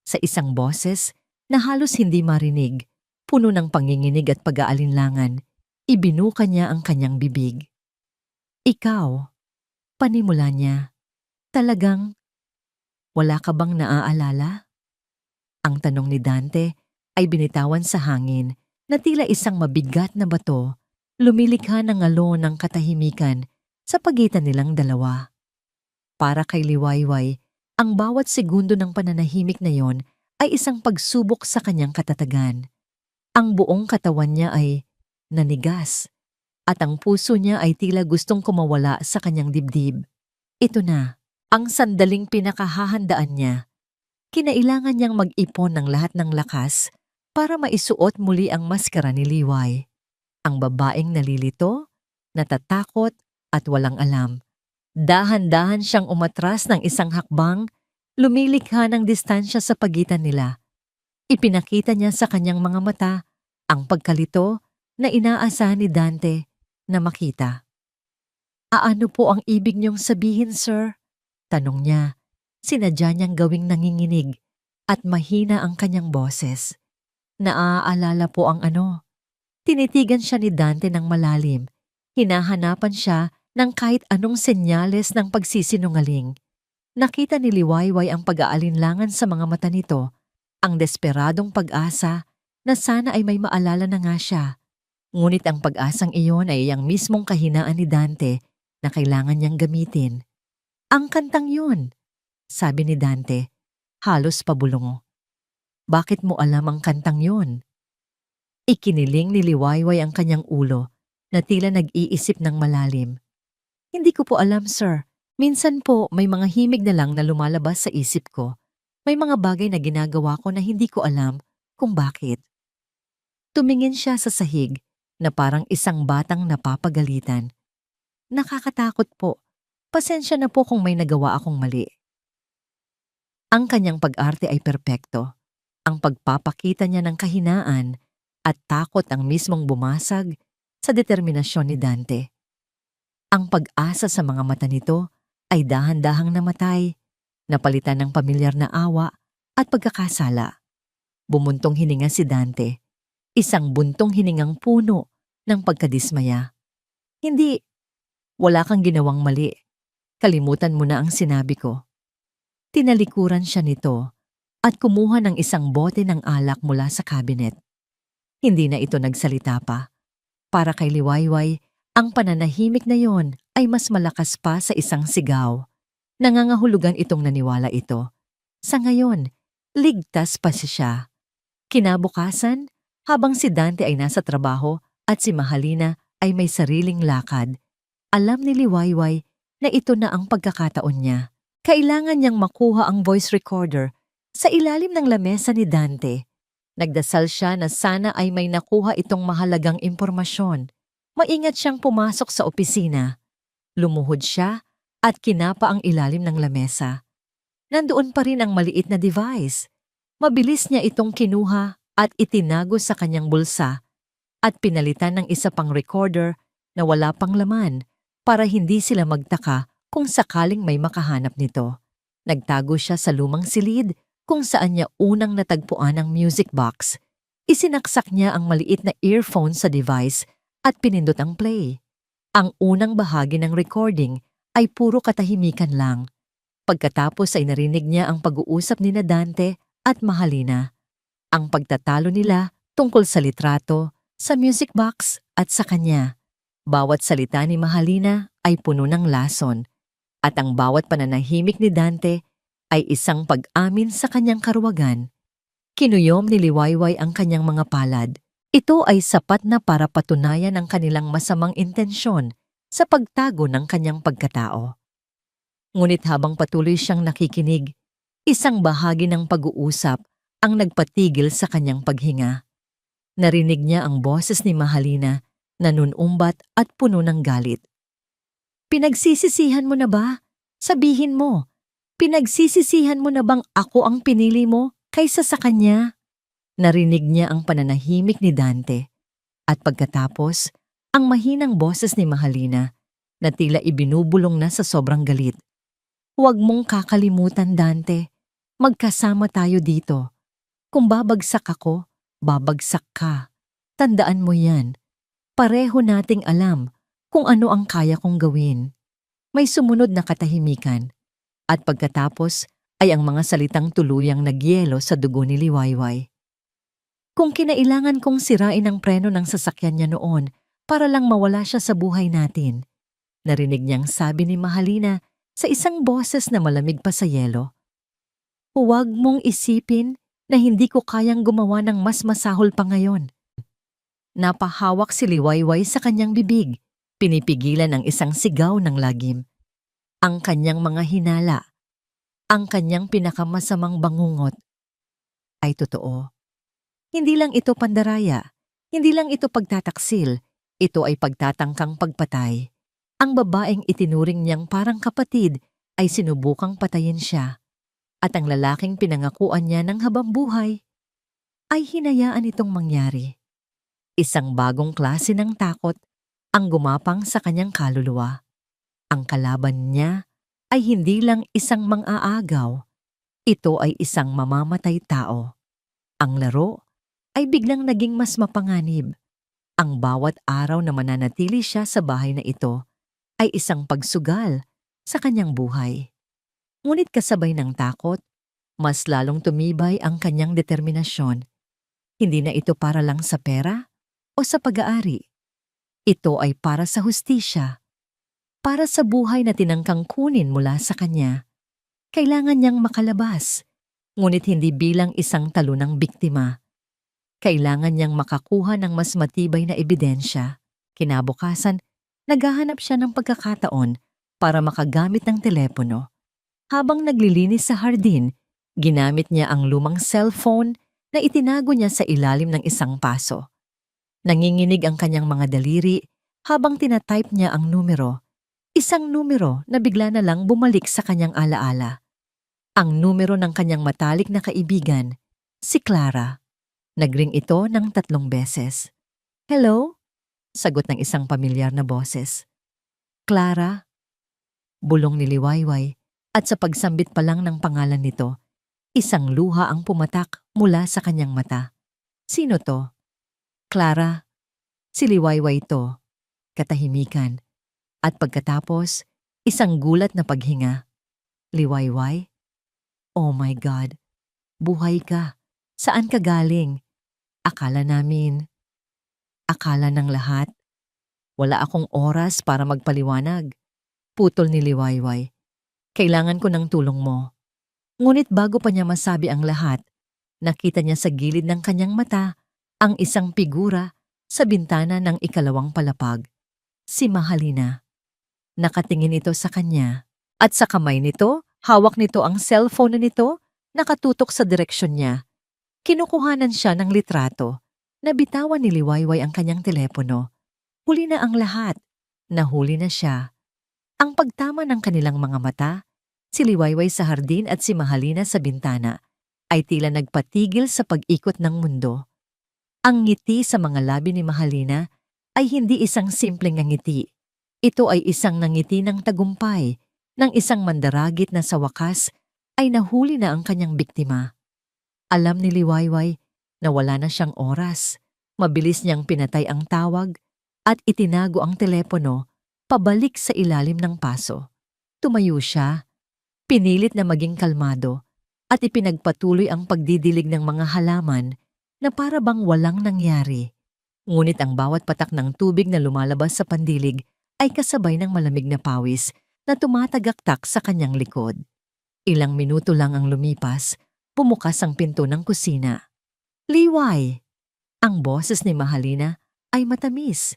Sa isang boses na halos hindi marinig, puno ng panginginig at pag-aalinlangan, ibinuka niya ang kanyang bibig. Ikaw, panimula niya, talagang wala ka bang naaalala? Ang tanong ni Dante ay binitawan sa hangin na tila isang mabigat na bato, lumilikha ng alon ng katahimikan sa pagitan nilang dalawa. Para kay Liwayway, ang bawat segundo ng pananahimik na yon ay isang pagsubok sa kanyang katatagan. Ang buong katawan niya ay nanigas at ang puso niya ay tila gustong kumawala sa kanyang dibdib. Ito na, ang sandaling pinakahahandaan niya. Kinailangan niyang mag-ipon ng lahat ng lakas para maisuot muli ang maskara ni Liway. Ang babaeng nalilito, natatakot at walang alam. Dahan-dahan siyang umatras ng isang hakbang, lumilikha ng distansya sa pagitan nila. Ipinakita niya sa kanyang mga mata ang pagkalito na inaasahan ni Dante na makita. Ano po ang ibig niyong sabihin, sir? Tanong niya. Sinadya niyang gawing nanginginig at mahina ang kanyang boses. Naaalala po ang ano? Tinitigan siya ni Dante ng malalim. Hinahanapan siya ng kahit anong senyales ng pagsisinungaling. Nakita ni Liwayway ang pag-aalinlangan sa mga mata nito, ang desperadong pag-asa na sana ay may maalala na nga siya. Ngunit ang pag-asang iyon ay ang mismong kahinaan ni Dante na kailangan niyang gamitin. Ang kantang yun, sabi ni Dante. halos pabulong. Bakit mo alam ang kantang yon? Ikiniling ni Liwayway ang kanyang ulo na tila nag-iisip ng malalim. Hindi ko po alam, sir. Minsan po may mga himig na lang na lumalabas sa isip ko. May mga bagay na ginagawa ko na hindi ko alam kung bakit. Tumingin siya sa sahig na parang isang batang napapagalitan. Nakakatakot po. Pasensya na po kung may nagawa akong mali. Ang kanyang pag-arte ay perpekto. Ang pagpapakita niya ng kahinaan at takot ang mismong bumasag sa determinasyon ni Dante. Ang pag-asa sa mga mata nito ay dahan-dahang namatay, napalitan ng pamilyar na awa at pagkakasala. Bumuntong hininga si Dante, isang buntong hiningang puno ng pagkadismaya. Hindi, wala kang ginawang mali. Kalimutan mo na ang sinabi ko. Tinalikuran siya nito at kumuha ng isang bote ng alak mula sa kabinet. Hindi na ito nagsalita pa. Para kay Liwayway, ang pananahimik na yon ay mas malakas pa sa isang sigaw. Nangangahulugan itong naniwala ito. Sa ngayon, ligtas pa siya. Kinabukasan, habang si Dante ay nasa trabaho at si Mahalina ay may sariling lakad, alam ni Liwayway na ito na ang pagkakataon niya. Kailangan niyang makuha ang voice recorder sa ilalim ng lamesa ni Dante. Nagdasal siya na sana ay may nakuha itong mahalagang impormasyon. Maingat siyang pumasok sa opisina. Lumuhod siya at kinapa ang ilalim ng lamesa. Nandoon pa rin ang maliit na device. Mabilis niya itong kinuha at itinago sa kanyang bulsa at pinalitan ng isa pang recorder na wala pang laman para hindi sila magtaka kung sakaling may makahanap nito. Nagtago siya sa lumang silid kung saan niya unang natagpuan ang music box. Isinaksak niya ang maliit na earphone sa device at pinindot ang play. Ang unang bahagi ng recording ay puro katahimikan lang. Pagkatapos ay narinig niya ang pag-uusap ni Dante at Mahalina. Ang pagtatalo nila tungkol sa litrato, sa music box at sa kanya. Bawat salita ni Mahalina ay puno ng lason at ang bawat pananahimik ni Dante ay isang pag-amin sa kanyang karuwagan. Kinuyom ni Liwayway ang kanyang mga palad. Ito ay sapat na para patunayan ang kanilang masamang intensyon sa pagtago ng kanyang pagkatao. Ngunit habang patuloy siyang nakikinig, isang bahagi ng pag-uusap ang nagpatigil sa kanyang paghinga. Narinig niya ang boses ni Mahalina na nunumbat at puno ng galit. Pinagsisisihan mo na ba? Sabihin mo. Pinagsisisihan mo na bang ako ang pinili mo kaysa sa kanya? Narinig niya ang pananahimik ni Dante. At pagkatapos, ang mahinang boses ni Mahalina na tila ibinubulong na sa sobrang galit. Huwag mong kakalimutan, Dante. Magkasama tayo dito. Kung babagsak ako, babagsak ka. Tandaan mo yan. Pareho nating alam kung ano ang kaya kong gawin. May sumunod na katahimikan. At pagkatapos ay ang mga salitang tuluyang nagyelo sa dugo ni Liwayway. Kung kinailangan kong sirain ang preno ng sasakyan niya noon para lang mawala siya sa buhay natin, narinig niyang sabi ni Mahalina sa isang boses na malamig pa sa yelo. Huwag mong isipin na hindi ko kayang gumawa ng mas masahol pa ngayon. Napahawak si Liwayway sa kanyang bibig, pinipigilan ang isang sigaw ng lagim. Ang kanyang mga hinala, ang kanyang pinakamasamang bangungot, ay totoo. Hindi lang ito pandaraya, hindi lang ito pagtataksil, ito ay pagtatangkang pagpatay. Ang babaeng itinuring niyang parang kapatid ay sinubukang patayin siya, at ang lalaking pinangakuan niya ng habang buhay ay hinayaan itong mangyari. Isang bagong klase ng takot ang gumapang sa kanyang kaluluwa. Ang kalaban niya ay hindi lang isang mang-aagaw, ito ay isang mamamatay tao. Ang laro ay biglang naging mas mapanganib. Ang bawat araw na mananatili siya sa bahay na ito ay isang pagsugal sa kanyang buhay. Ngunit kasabay ng takot, mas lalong tumibay ang kanyang determinasyon. Hindi na ito para lang sa pera o sa pag-aari. Ito ay para sa hustisya. Para sa buhay na tinangkang kunin mula sa kanya. Kailangan niyang makalabas. ngunit hindi bilang isang talunang biktima. Kailangan niyang makakuha ng mas matibay na ebidensya. Kinabukasan, naghahanap siya ng pagkakataon para makagamit ng telepono. Habang naglilinis sa hardin, ginamit niya ang lumang cellphone na itinago niya sa ilalim ng isang paso. Nanginginig ang kanyang mga daliri habang tinatype niya ang numero. Isang numero na bigla na lang bumalik sa kanyang alaala. Ang numero ng kanyang matalik na kaibigan, si Clara. Nagring ito ng 3 beses. "Hello?" Sagot ng isang pamilyar na boses. "Clara?" Bulong ni Liwayway at sa pagsambit pa lang ng pangalan nito, isang luha ang pumatak mula sa kanyang mata. "Sino to?" "Clara, si Liwayway to." Katahimikan. At pagkatapos, isang gulat na paghinga. "Liwayway? Oh my God. Buhay ka. Saan ka galing? Akala ng lahat. Wala akong oras para magpaliwanag." Putol ni Liwayway. "Kailangan ko ng tulong mo." Ngunit bago pa niya masabi ang lahat, nakita niya sa gilid ng kanyang mata ang isang figura sa bintana ng ikalawang palapag. Si Mahalina. Nakatingin ito sa kanya at sa kamay nito, hawak nito ang cellphone na nito, nakatutok sa direksyon niya. Kinukuhanan siya ng litrato. Nabitawan ni Liwayway ang kanyang telepono. Huli na ang lahat. Nahuli na siya. Ang pagtama ng kanilang mga mata, si Liwayway sa hardin at si Mahalina sa bintana, ay tila nagpatigil sa pag-ikot ng mundo. Ang ngiti sa mga labi ni Mahalina ay hindi isang simpleng ngiti. Ito ay isang nangiti ng tagumpay, ng isang mandaragit na sa wakas ay nahuli na ang kanyang biktima. Alam ni Liwayway na wala na siyang oras. Mabilis niyang pinatay ang tawag at itinago ang telepono pabalik sa ilalim ng paso. Tumayo siya, pinilit na maging kalmado at ipinagpatuloy ang pagdidilig ng mga halaman na para bang walang nangyari. Ngunit ang bawat patak ng tubig na lumalabas sa pandilig ay kasabay ng malamig na pawis na tumatagaktak sa kanyang likod. Ilang minuto lang ang lumipas, bumukas ang pinto ng kusina. "Liway!" Ang boses ni Mahalina ay matamis,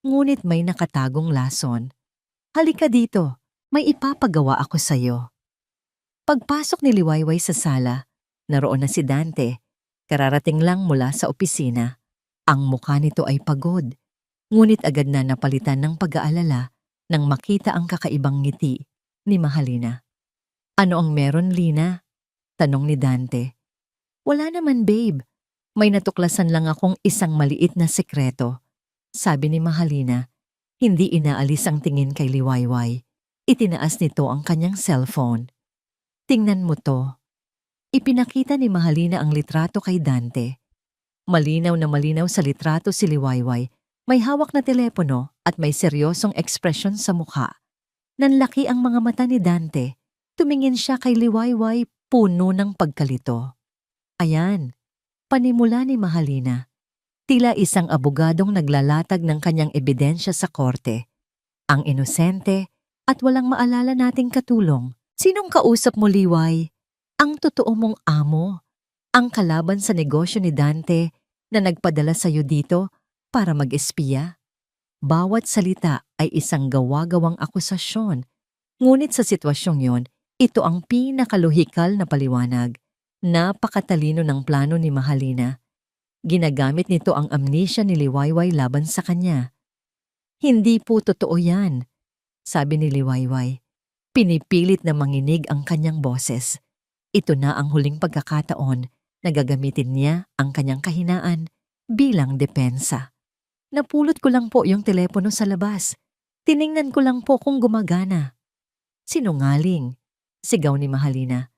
ngunit may nakatagong lason. "Halika dito, may ipapagawa ako sa'yo." Pagpasok ni Liwayway sa sala, naroon na si Dante, kararating lang mula sa opisina. Ang mukha nito ay pagod, ngunit agad na napalitan ng pag-aalala nang makita ang kakaibang ngiti ni Mahalina. "Ano ang meron, Lina?" tanong ni Dante. "Wala naman, babe. May natuklasan lang akong isang maliit na sekreto," sabi ni Mahalina. Hindi inaalis ang tingin kay Liwayway. Itinaas nito ang kanyang cellphone. "Tingnan mo to." Ipinakita ni Mahalina ang litrato kay Dante. Malinaw na malinaw sa litrato si Liwayway. May hawak na telepono at may seryosong ekspresyon sa mukha. Nanlaki ang mga mata ni Dante. Tumingin siya kay Liwayway, puno ng pagkalito. Ayan, panimula ni Mahalina. Tila isang abogadong naglalatag ng kanyang ebidensya sa korte. Ang inosente at walang maalala nating katulong. Sinong kausap mo, Liway? Ang totoo mong amo? Ang kalaban sa negosyo ni Dante na nagpadala sa'yo dito para mag-espiya? Bawat salita ay isang gawa-gawang akusasyon. Ngunit sa sitwasyong yon, ito ang pinakalohikal na paliwanag. Napakatalino ng plano ni Mahalina. Ginagamit nito ang amnesia ni Liwayway laban sa kanya. "Hindi po totoo yan," sabi ni Liwayway. Pinipilit na manginig ang kanyang boses. Ito na ang huling pagkakataon na gagamitin niya ang kanyang kahinaan bilang depensa. "Napulot ko lang po yung telepono sa labas. Tiningnan ko lang po kung gumagana." "Sinungaling," sigaw ni Mahalina.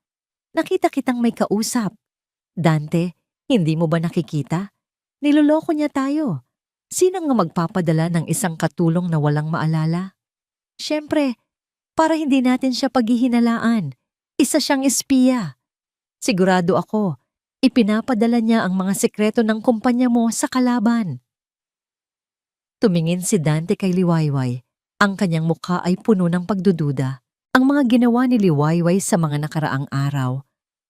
"Nakita kitang may kausap. Dante, hindi mo ba nakikita? Niloloko niya tayo. Sino nga magpapadala ng isang katulong na walang maalala? Siyempre, para hindi natin siya paghihinalaan. Isa siyang espiya. Sigurado ako, ipinapadala niya ang mga sekreto ng kumpanya mo sa kalaban." Tumingin si Dante kay Liwayway. Ang kanyang mukha ay puno ng pagdududa. Ang mga ginawa ni Liwayway sa mga nakaraang araw,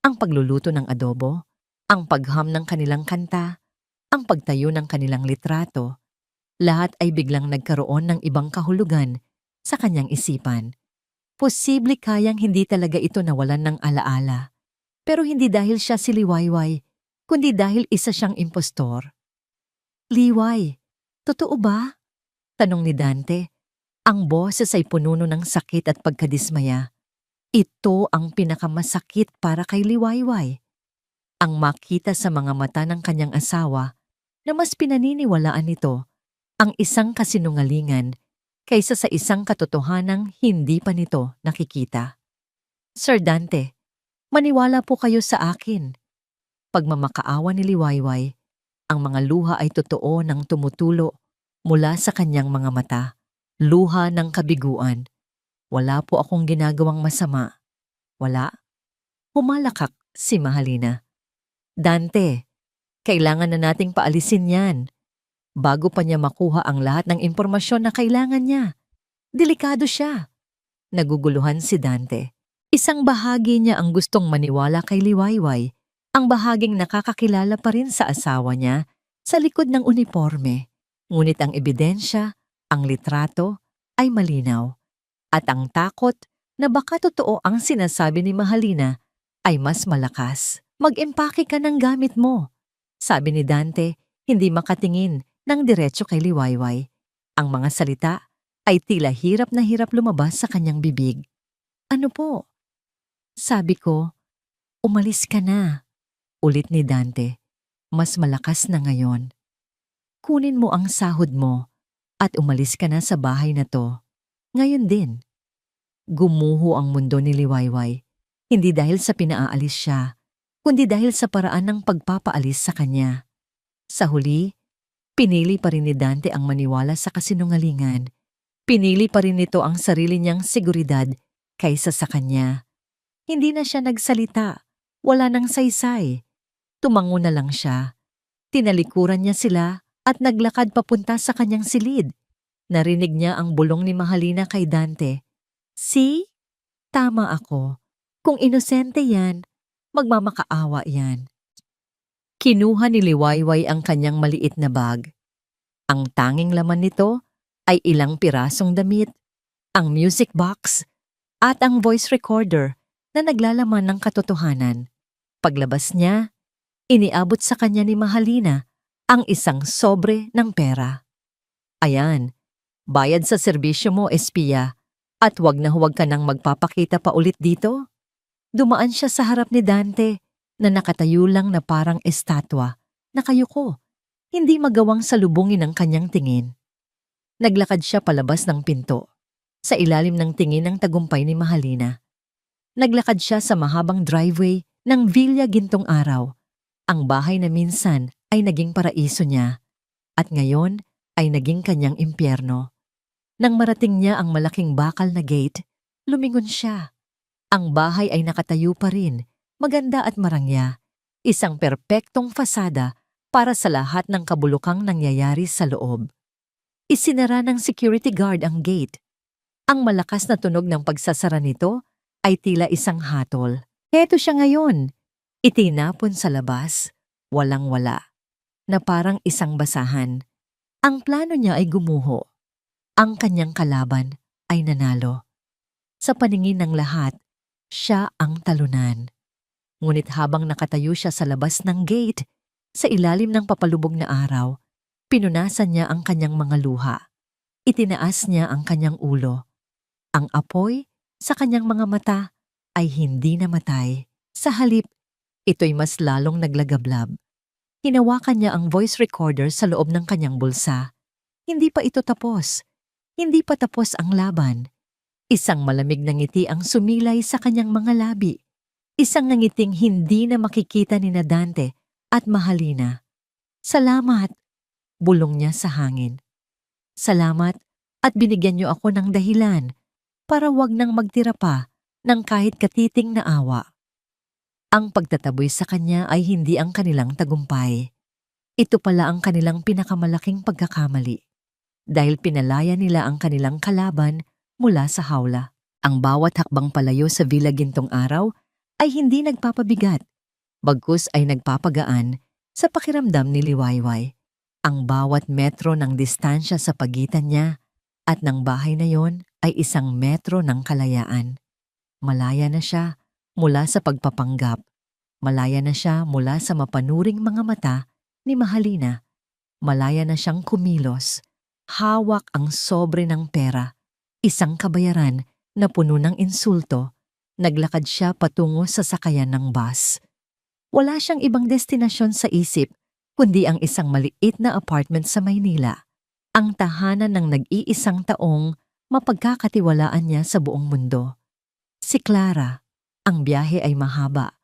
ang pagluluto ng adobo, ang pagham ng kanilang kanta, ang pagtayo ng kanilang litrato, lahat ay biglang nagkaroon ng ibang kahulugan sa kanyang isipan. Posible kayang hindi talaga ito nawalan ng alaala, pero hindi dahil siya si Liwayway, kundi dahil isa siyang impostor. Liway, totoo ba? Tanong ni Dante. Ang boses ay pununo ng sakit at pagkadismaya. Ito ang pinakamasakit para kay Liwayway. Ang makita sa mga mata ng kanyang asawa na mas pinaniniwalaan nito ang isang kasinungalingan kaysa sa isang katotohanang hindi pa nito nakikita. Sir Dante, maniwala po kayo sa akin. Pagmamakaawa ni Liwayway, ang mga luha ay totoo nang tumutulo mula sa kanyang mga mata. Luha ng kabiguan. Wala po akong ginagawang masama. Wala. Humalakak si Mahalina. Dante, kailangan na nating paalisin yan bago pa niya makuha ang lahat ng impormasyon na kailangan niya. Delikado siya. Naguguluhan si Dante. Isang bahagi niya ang gustong maniwala kay Liwayway, ang bahaging nakakakilala pa rin sa asawa niya sa likod ng uniforme. Ngunit ang ebidensya, ang litrato, ay malinaw. At ang takot na baka totoo ang sinasabi ni Mahalina ay mas malakas. Mag-empake ka ng gamit mo, sabi ni Dante, hindi makatingin ng diretso kay Liwayway. Ang mga salita ay tila hirap na hirap lumabas sa kanyang bibig. Ano po? Sabi ko, umalis ka na. Ulit ni Dante, mas malakas na ngayon. Kunin mo ang sahod mo at umalis ka na sa bahay na to. Ngayon din. Gumuho ang mundo ni Liwayway, hindi dahil sa pinaalis siya, kundi dahil sa paraan ng pagpapaalis sa kanya. Sa huli, pinili pa rin ni Dante ang maniwala sa kasinungalingan. Pinili pa rin nito ang sarili niyang seguridad kaysa sa kanya. Hindi na siya nagsalita, wala nang saysay. Tumango na lang siya. Tinalikuran niya sila at naglakad papunta sa kanyang silid. Narinig niya ang bulong ni Mahalina kay Dante. See? Tama ako. Kung inosente yan, magmamakaawa yan. Kinuha ni Liwayway ang kanyang maliit na bag. Ang tanging laman nito ay ilang pirasong damit, ang music box, at ang voice recorder na naglalaman ng katotohanan. Paglabas niya, iniabot sa kanya ni Mahalina ang isang sobre ng pera. Ayan, bayad sa serbisyo mo, espiya, at huwag na huwag ka nang magpapakita pa ulit dito. Dumaan siya sa harap ni Dante na nakatayo lang na parang estatwa, nakayuko, hindi magawang salubungin ang kanyang tingin. Naglakad siya palabas ng pinto, sa ilalim ng tingin ng tagumpay ni Mahalina. Naglakad siya sa mahabang driveway ng Villa Gintong Araw, ang bahay na minsan ay naging paraiso niya, at ngayon ay naging kanyang impyerno. Nang marating niya ang malaking bakal na gate, lumingon siya. Ang bahay ay nakatayo pa rin, maganda at marangya, isang perpektong fasada para sa lahat ng kabulukang nangyayari sa loob. Isinara ng security guard ang gate. Ang malakas na tunog ng pagsasara nito ay tila isang hatol. Heto siya ngayon, itinapon sa labas, walang-wala, na parang isang basahan. Ang plano niya ay gumuho. Ang kanyang kalaban ay nanalo. Sa paningin ng lahat, siya ang talunan. Ngunit habang nakatayo siya sa labas ng gate, sa ilalim ng papalubog na araw, pinunasan niya ang kanyang mga luha. Itinaas niya ang kanyang ulo. Ang apoy sa kanyang mga mata ay hindi namatay. Sa halip, ito'y mas lalong naglagablab. Hinawakan niya ang voice recorder sa loob ng kanyang bulsa. Hindi pa ito tapos. Hindi pa tapos ang laban. Isang malamig na ngiti ang sumilay sa kanyang mga labi. Isang nangiting hindi na makikita ni Dante at Mahalina. Salamat, bulong niya sa hangin. Salamat at binigyan niyo ako ng dahilan para wag nang magtira pa ng kahit katiting na awa. Ang pagtataboy sa kanya ay hindi ang kanilang tagumpay. Ito pala ang kanilang pinakamalaking pagkakamali. Dahil pinalaya nila ang kanilang kalaban mula sa hawla. Ang bawat hakbang palayo sa Villa Gintong Araw ay hindi nagpapabigat, bagkus ay nagpapagaan sa pakiramdam ni Liwayway. Ang bawat metro ng distansya sa pagitan niya at ng bahay na yon ay 1 metro ng kalayaan. Malaya na siya mula sa pagpapanggap. Malaya na siya mula sa mapanuring mga mata ni Mahalina. Malaya na siyang kumilos. Hawak ang sobre ng pera. Isang kabayaran na puno ng insulto. Naglakad siya patungo sa sakayan ng bus. Wala siyang ibang destinasyon sa isip kundi ang isang maliit na apartment sa Maynila. Ang tahanan ng nag-iisang taong mapagkakatiwalaan niya sa buong mundo. Si Clara. Ang biyahe ay mahaba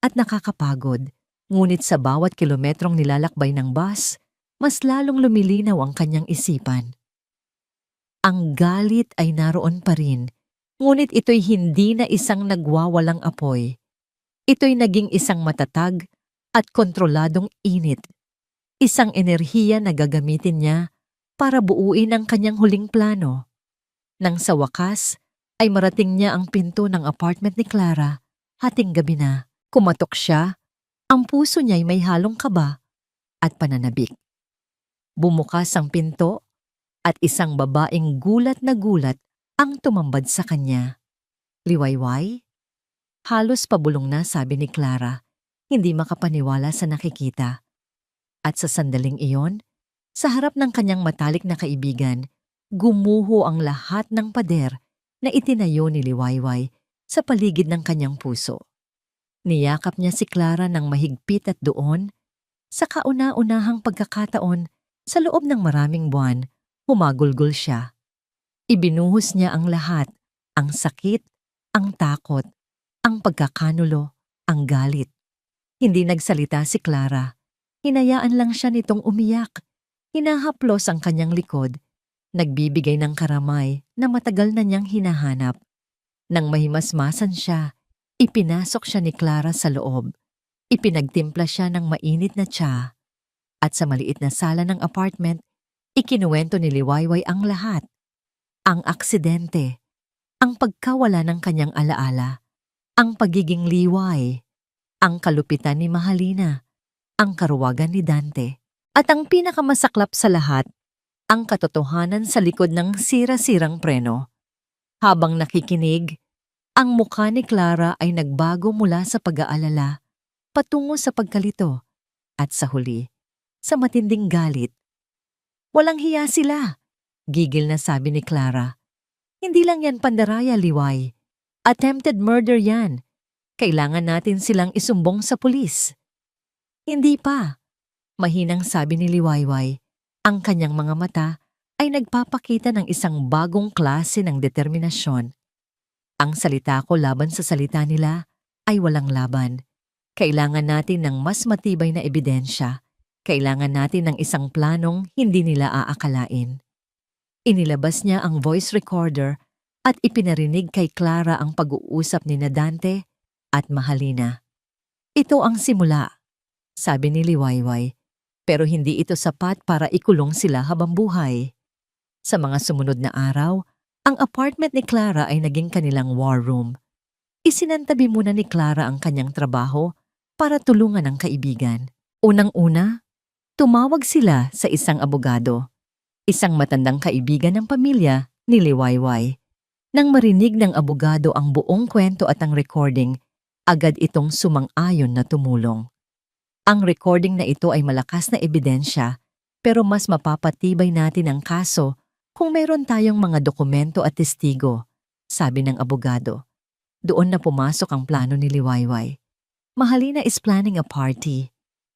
at nakakapagod, ngunit sa bawat kilometrong nilalakbay ng bus, mas lalong lumilinaw ang kanyang isipan. Ang galit ay naroon pa rin, ngunit ito'y hindi na isang nagwawalang apoy. Ito'y naging isang matatag at kontroladong init. Isang enerhiya na gagamitin niya para buuin ang kanyang huling plano. Nang sa wakas ay marating niya ang pinto ng apartment ni Clara, hating gabi na. Kumatok siya, ang puso niya'y may halong kaba at pananabik. Bumukas ang pinto at isang babaeng gulat na gulat ang tumambad sa kanya. Liwayway? Halos pabulong na, sabi ni Clara, hindi makapaniwala sa nakikita. At sa sandaling iyon, sa harap ng kanyang matalik na kaibigan, gumuho ang lahat ng pader na itinayo ni Liwayway sa paligid ng kanyang puso. Niyakap niya si Clara ng mahigpit at doon, sa kauna-unahang pagkakataon, sa loob ng maraming buwan, humagulgol siya. Ibinuhos niya ang lahat, ang sakit, ang takot, ang pagkakanulo, ang galit. Hindi nagsalita si Clara. Hinayaan lang siya nitong umiyak. Hinahaplos ang kanyang likod. Nagbibigay ng karamay na matagal na niyang hinahanap. Nang mahimasmasan siya, ipinasok siya ni Clara sa loob. Ipinagtimpla siya ng mainit na tsa. At sa maliit na sala ng apartment, ikinuwento ni Liwayway ang lahat. Ang aksidente, ang pagkawala ng kanyang alaala, ang pagiging liway, ang kalupitan ni Mahalina, ang karuwagan ni Dante, at ang pinakamasaklap sa lahat, ang katotohanan sa likod ng sira-sirang preno. Habang nakikinig, ang mukha ni Clara ay nagbago mula sa pag-aalala, patungo sa pagkalito, at sa huli, sa matinding galit. Walang hiya sila, gigil na sabi ni Clara. Hindi lang yan pandaraya, Liway. Attempted murder yan. Kailangan natin silang isumbong sa pulis. Hindi pa. Mahinang sabi ni Liwayway. Ang kanyang mga mata ay nagpapakita ng isang bagong klase ng determinasyon. Ang salita ko laban sa salita nila ay walang laban. Kailangan natin ng mas matibay na ebidensya. Kailangan natin ng isang planong hindi nila aakalain. Inilabas niya ang voice recorder at ipinarinig kay Clara ang pag-uusap ni Dante at Mahalina. Ito ang simula, sabi ni Liwayway, pero hindi ito sapat para ikulong sila habang buhay. Sa mga sumunod na araw, ang apartment ni Clara ay naging kanilang war room. Isinantabi muna ni Clara ang kanyang trabaho para tulungan ang kaibigan. Unang-una, tumawag sila sa isang abogado, isang matandang kaibigan ng pamilya ni Liwayway. Nang marinig ng abogado ang buong kwento at ang recording, agad itong sumang-ayon na tumulong. Ang recording na ito ay malakas na ebidensya, pero mas mapapatibay natin ang kaso kung mayroon tayong mga dokumento at testigo, sabi ng abogado. Doon na pumasok ang plano ni Liwayway. Mahalina is planning a party,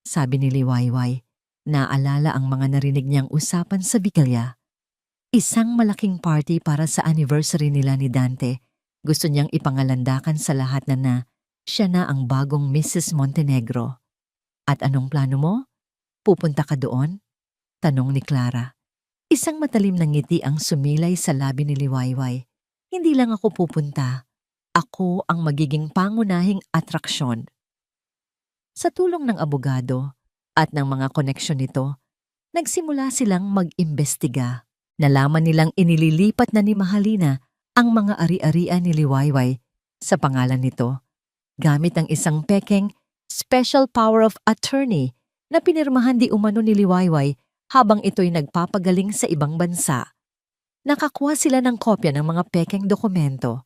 sabi ni Liwayway. Naalala ang mga narinig niyang usapan sa Bicaya. Isang malaking party para sa anniversary nila ni Dante. Gusto niyang ipangalandakan sa lahat na siya na ang bagong Mrs. Montenegro. At anong plano mo? Pupunta ka doon? Tanong ni Clara. Isang matalim na ngiti ang sumilay sa labi ni Liwayway. Hindi lang ako pupunta. Ako ang magiging pangunahing atraksyon. Sa tulong ng abogado at ng mga koneksyon nito, nagsimula silang mag-imbestiga. Nalaman nilang inililipat na ni Mahalina ang mga ari-arian ni Liwayway sa pangalan nito. gamit ang isang pekeng special power of attorney na pinirmahan di umano ni Liwayway habang ito'y nagpapagaling sa ibang bansa. Nakakuha sila ng kopya ng mga pekeng dokumento.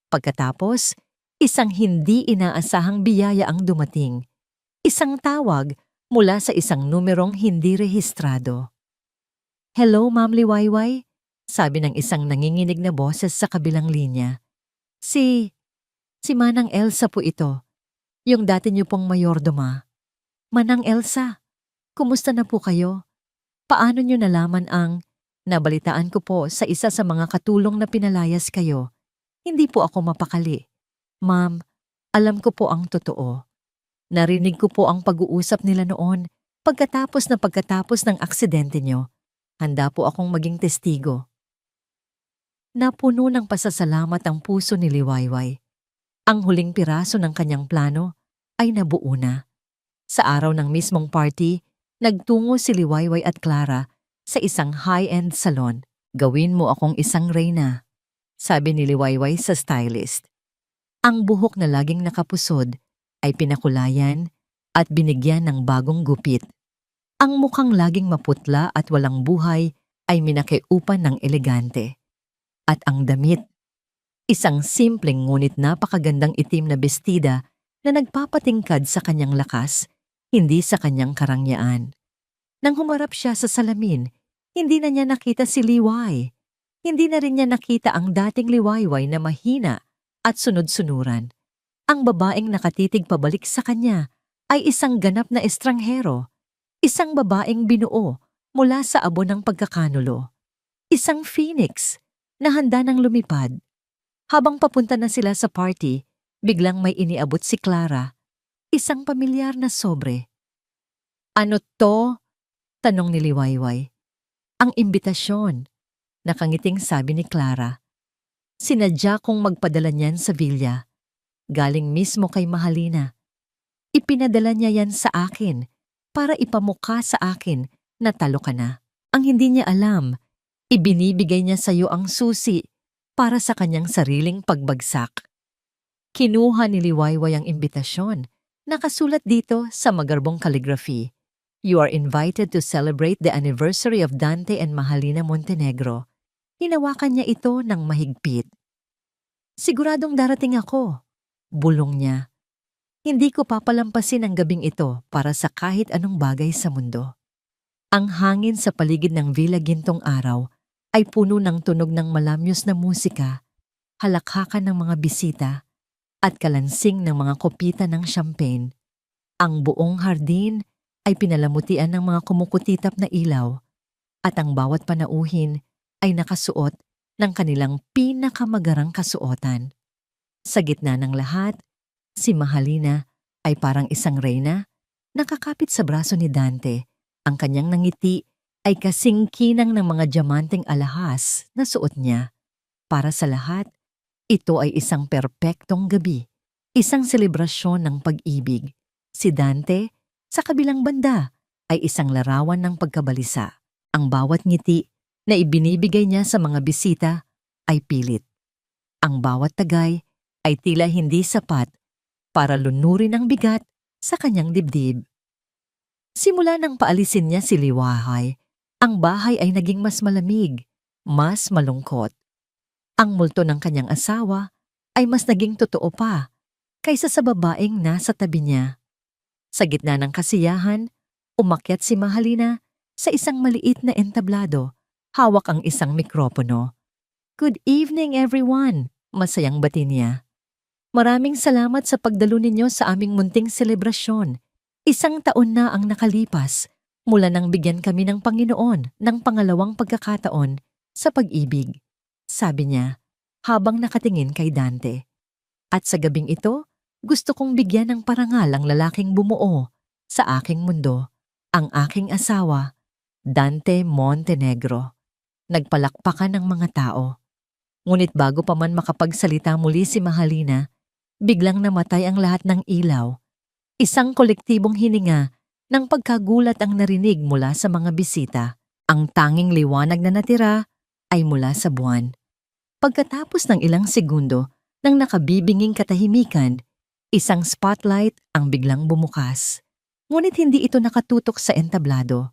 Pagkatapos, isang hindi inaasahang biyaya ang dumating. Isang tawag mula sa isang numerong hindi rehistrado. "Hello, Ma'am Liwayway," sabi ng isang nanginginig na boses sa kabilang linya. Si Manang Elsa po ito, yung dati niyo pong mayordoma. Manang Elsa, kumusta na po kayo? Paano niyo nalaman nabalitaan ko po sa isa sa mga katulong na pinalayas kayo? Hindi po ako mapakali. Ma'am, alam ko po ang totoo. Narinig ko po ang pag-uusap nila noon pagkatapos ng aksidente niyo. Handa po akong maging testigo. Napuno ng pasasalamat ang puso ni Liwayway. Ang huling piraso ng kanyang plano ay nabuo na. Sa araw ng mismong party, nagtungo si Liwayway at Clara sa isang high-end salon. "Gawin mo akong isang reyna," sabi ni Liwayway sa stylist. Ang buhok na laging nakapusod ay pinakulayan at binigyan ng bagong gupit. Ang mukhang laging maputla at walang buhay ay minakiupan ng elegante. At ang damit, isang simpleng ngunit napakagandang itim na bestida na nagpapatingkad sa kanyang lakas, hindi sa kanyang karangyaan. Nang humarap siya sa salamin, hindi na niya nakita si Liway. Hindi na rin niya nakita ang dating Liwayway na mahina at sunod-sunuran. Ang babaeng nakatitig pabalik sa kanya ay isang ganap na estranghero, isang babaeng binuo mula sa abo ng pagkakanulo, isang phoenix na handa ng lumipad. Habang papunta na sila sa party, biglang may iniabot si Clara, isang pamilyar na sobre. "Ano to?" tanong ni Liwayway. "Ang imbitasyon," nakangiting sabi ni Clara. "Sinadya kong magpadala niyan sa villa. Galing mismo kay Mahalina. Ipinadala niya yan sa akin para ipamukha sa akin na talo ka na. Ang hindi niya alam, ibinibigay niya sa iyo ang susi para sa kanyang sariling pagbagsak." Kinuha ni Liwayway ang imbitasyon. Nakasulat dito sa magarbong calligraphy, "You are invited to celebrate the anniversary of Dante and Mahalina Montenegro." Hinawakan niya ito ng mahigpit. "Siguradong darating ako," bulong niya. "Hindi ko papalampasin ang gabing ito para sa kahit anong bagay sa mundo." Ang hangin sa paligid ng Villa Gintong Araw ay puno ng tunog ng malamyos na musika, halakhakan ng mga bisita, at kalansing ng mga kopita ng champagne. Ang buong hardin ay pinalamutian ng mga kumukutitap na ilaw, at ang bawat panauhin ay nakasuot ng kanilang pinakamagarang kasuotan. Sa gitna ng lahat, si Mahalina ay parang isang reyna, nakakapit sa braso ni Dante. Ang kanyang nangiti ay kasing kinang ng mga diamanteng alahas na suot niya. Para sa lahat, ito ay isang perpektong gabi, isang selebrasyon ng pag-ibig. Si Dante, sa kabilang banda, ay isang larawan ng pagkabalisa. Ang bawat ngiti na ibinibigay niya sa mga bisita ay pilit. Ang bawat tagay ay tila hindi sapat para lunurin ang bigat sa kanyang dibdib. Simula nang paalisin niya si Liwayway, ang bahay ay naging mas malamig, mas malungkot. Ang multo ng kanyang asawa ay mas naging totoo pa kaysa sa babaeng nasa tabi niya. Sa gitna ng kasiyahan, umakyat si Mahalina sa isang maliit na entablado, hawak ang isang mikropono. "Good evening, everyone," masayang bati niya. "Maraming salamat sa pagdalo ninyo sa aming munting selebrasyon. 1 taon na ang nakalipas mula nang bigyan kami ng Panginoon ng pangalawang pagkakataon sa pag-ibig," sabi niya habang nakatingin kay Dante. "At sa gabing ito, gusto kong bigyan ng parangal ang lalaking bumuo sa aking mundo, ang aking asawa, Dante Montenegro." Nagpalakpakan ng mga tao. Ngunit bago pa man makapagsalita muli si Mahalina, biglang namatay ang lahat ng ilaw. Isang kolektibong hininga ng pagkagulat ang narinig mula sa mga bisita. Ang tanging liwanag na natira ay mula sa buwan. Pagkatapos ng ilang segundo ng nakabibinging katahimikan, Isang spotlight ang biglang bumukas. Ngunit hindi ito nakatutok sa entablado.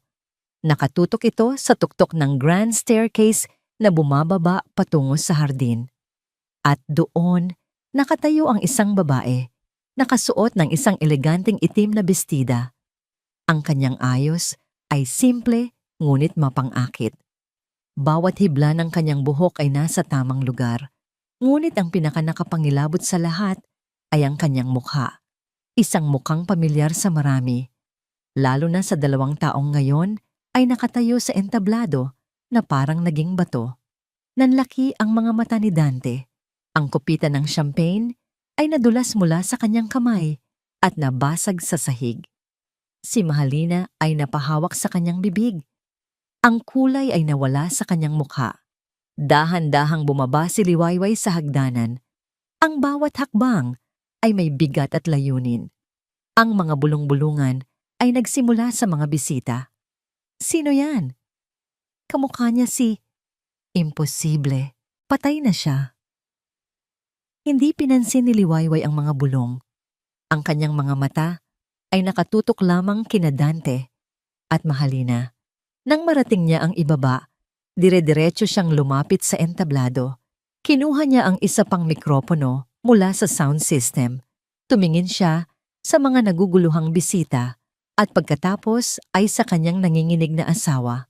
Nakatutok ito sa tuktok ng grand staircase na bumababa patungo sa hardin. At doon, nakatayo ang isang babae, nakasuot ng isang eleganteng itim na bestida. Ang kanyang ayos ay simple ngunit mapang-akit. Bawat hibla ng kanyang buhok ay nasa tamang lugar. Ngunit ang pinakanakapangilabot sa lahat ay ang kanyang mukha. Isang mukhang pamilyar sa marami. Lalo na sa 2 taong ngayon ay nakatayo sa entablado na parang naging bato. Nanlaki ang mga mata ni Dante. Ang kupitan ng champagne ay nadulas mula sa kanyang kamay at nabasag sa sahig. Si Mahalina ay napahawak sa kanyang bibig. Ang kulay ay nawala sa kanyang mukha. Dahan-dahang bumaba si Liwayway sa hagdanan. Ang bawat hakbang ay may bigat at layunin. Ang mga bulong-bulungan ay nagsimula sa mga bisita. Sino yan? Kamukha niya si... Imposible. Patay na siya. Hindi pinansin ni Liwayway ang mga bulong. Ang kanyang mga mata ay nakatutok lamang kina Dante at Mahalina. Nang marating niya ang ibaba, dire-diretso siyang lumapit sa entablado. Kinuha niya ang isa pang mikropono mula sa sound system. Tumingin siya sa mga naguguluhang bisita at pagkatapos ay sa kanyang nanginginig na asawa.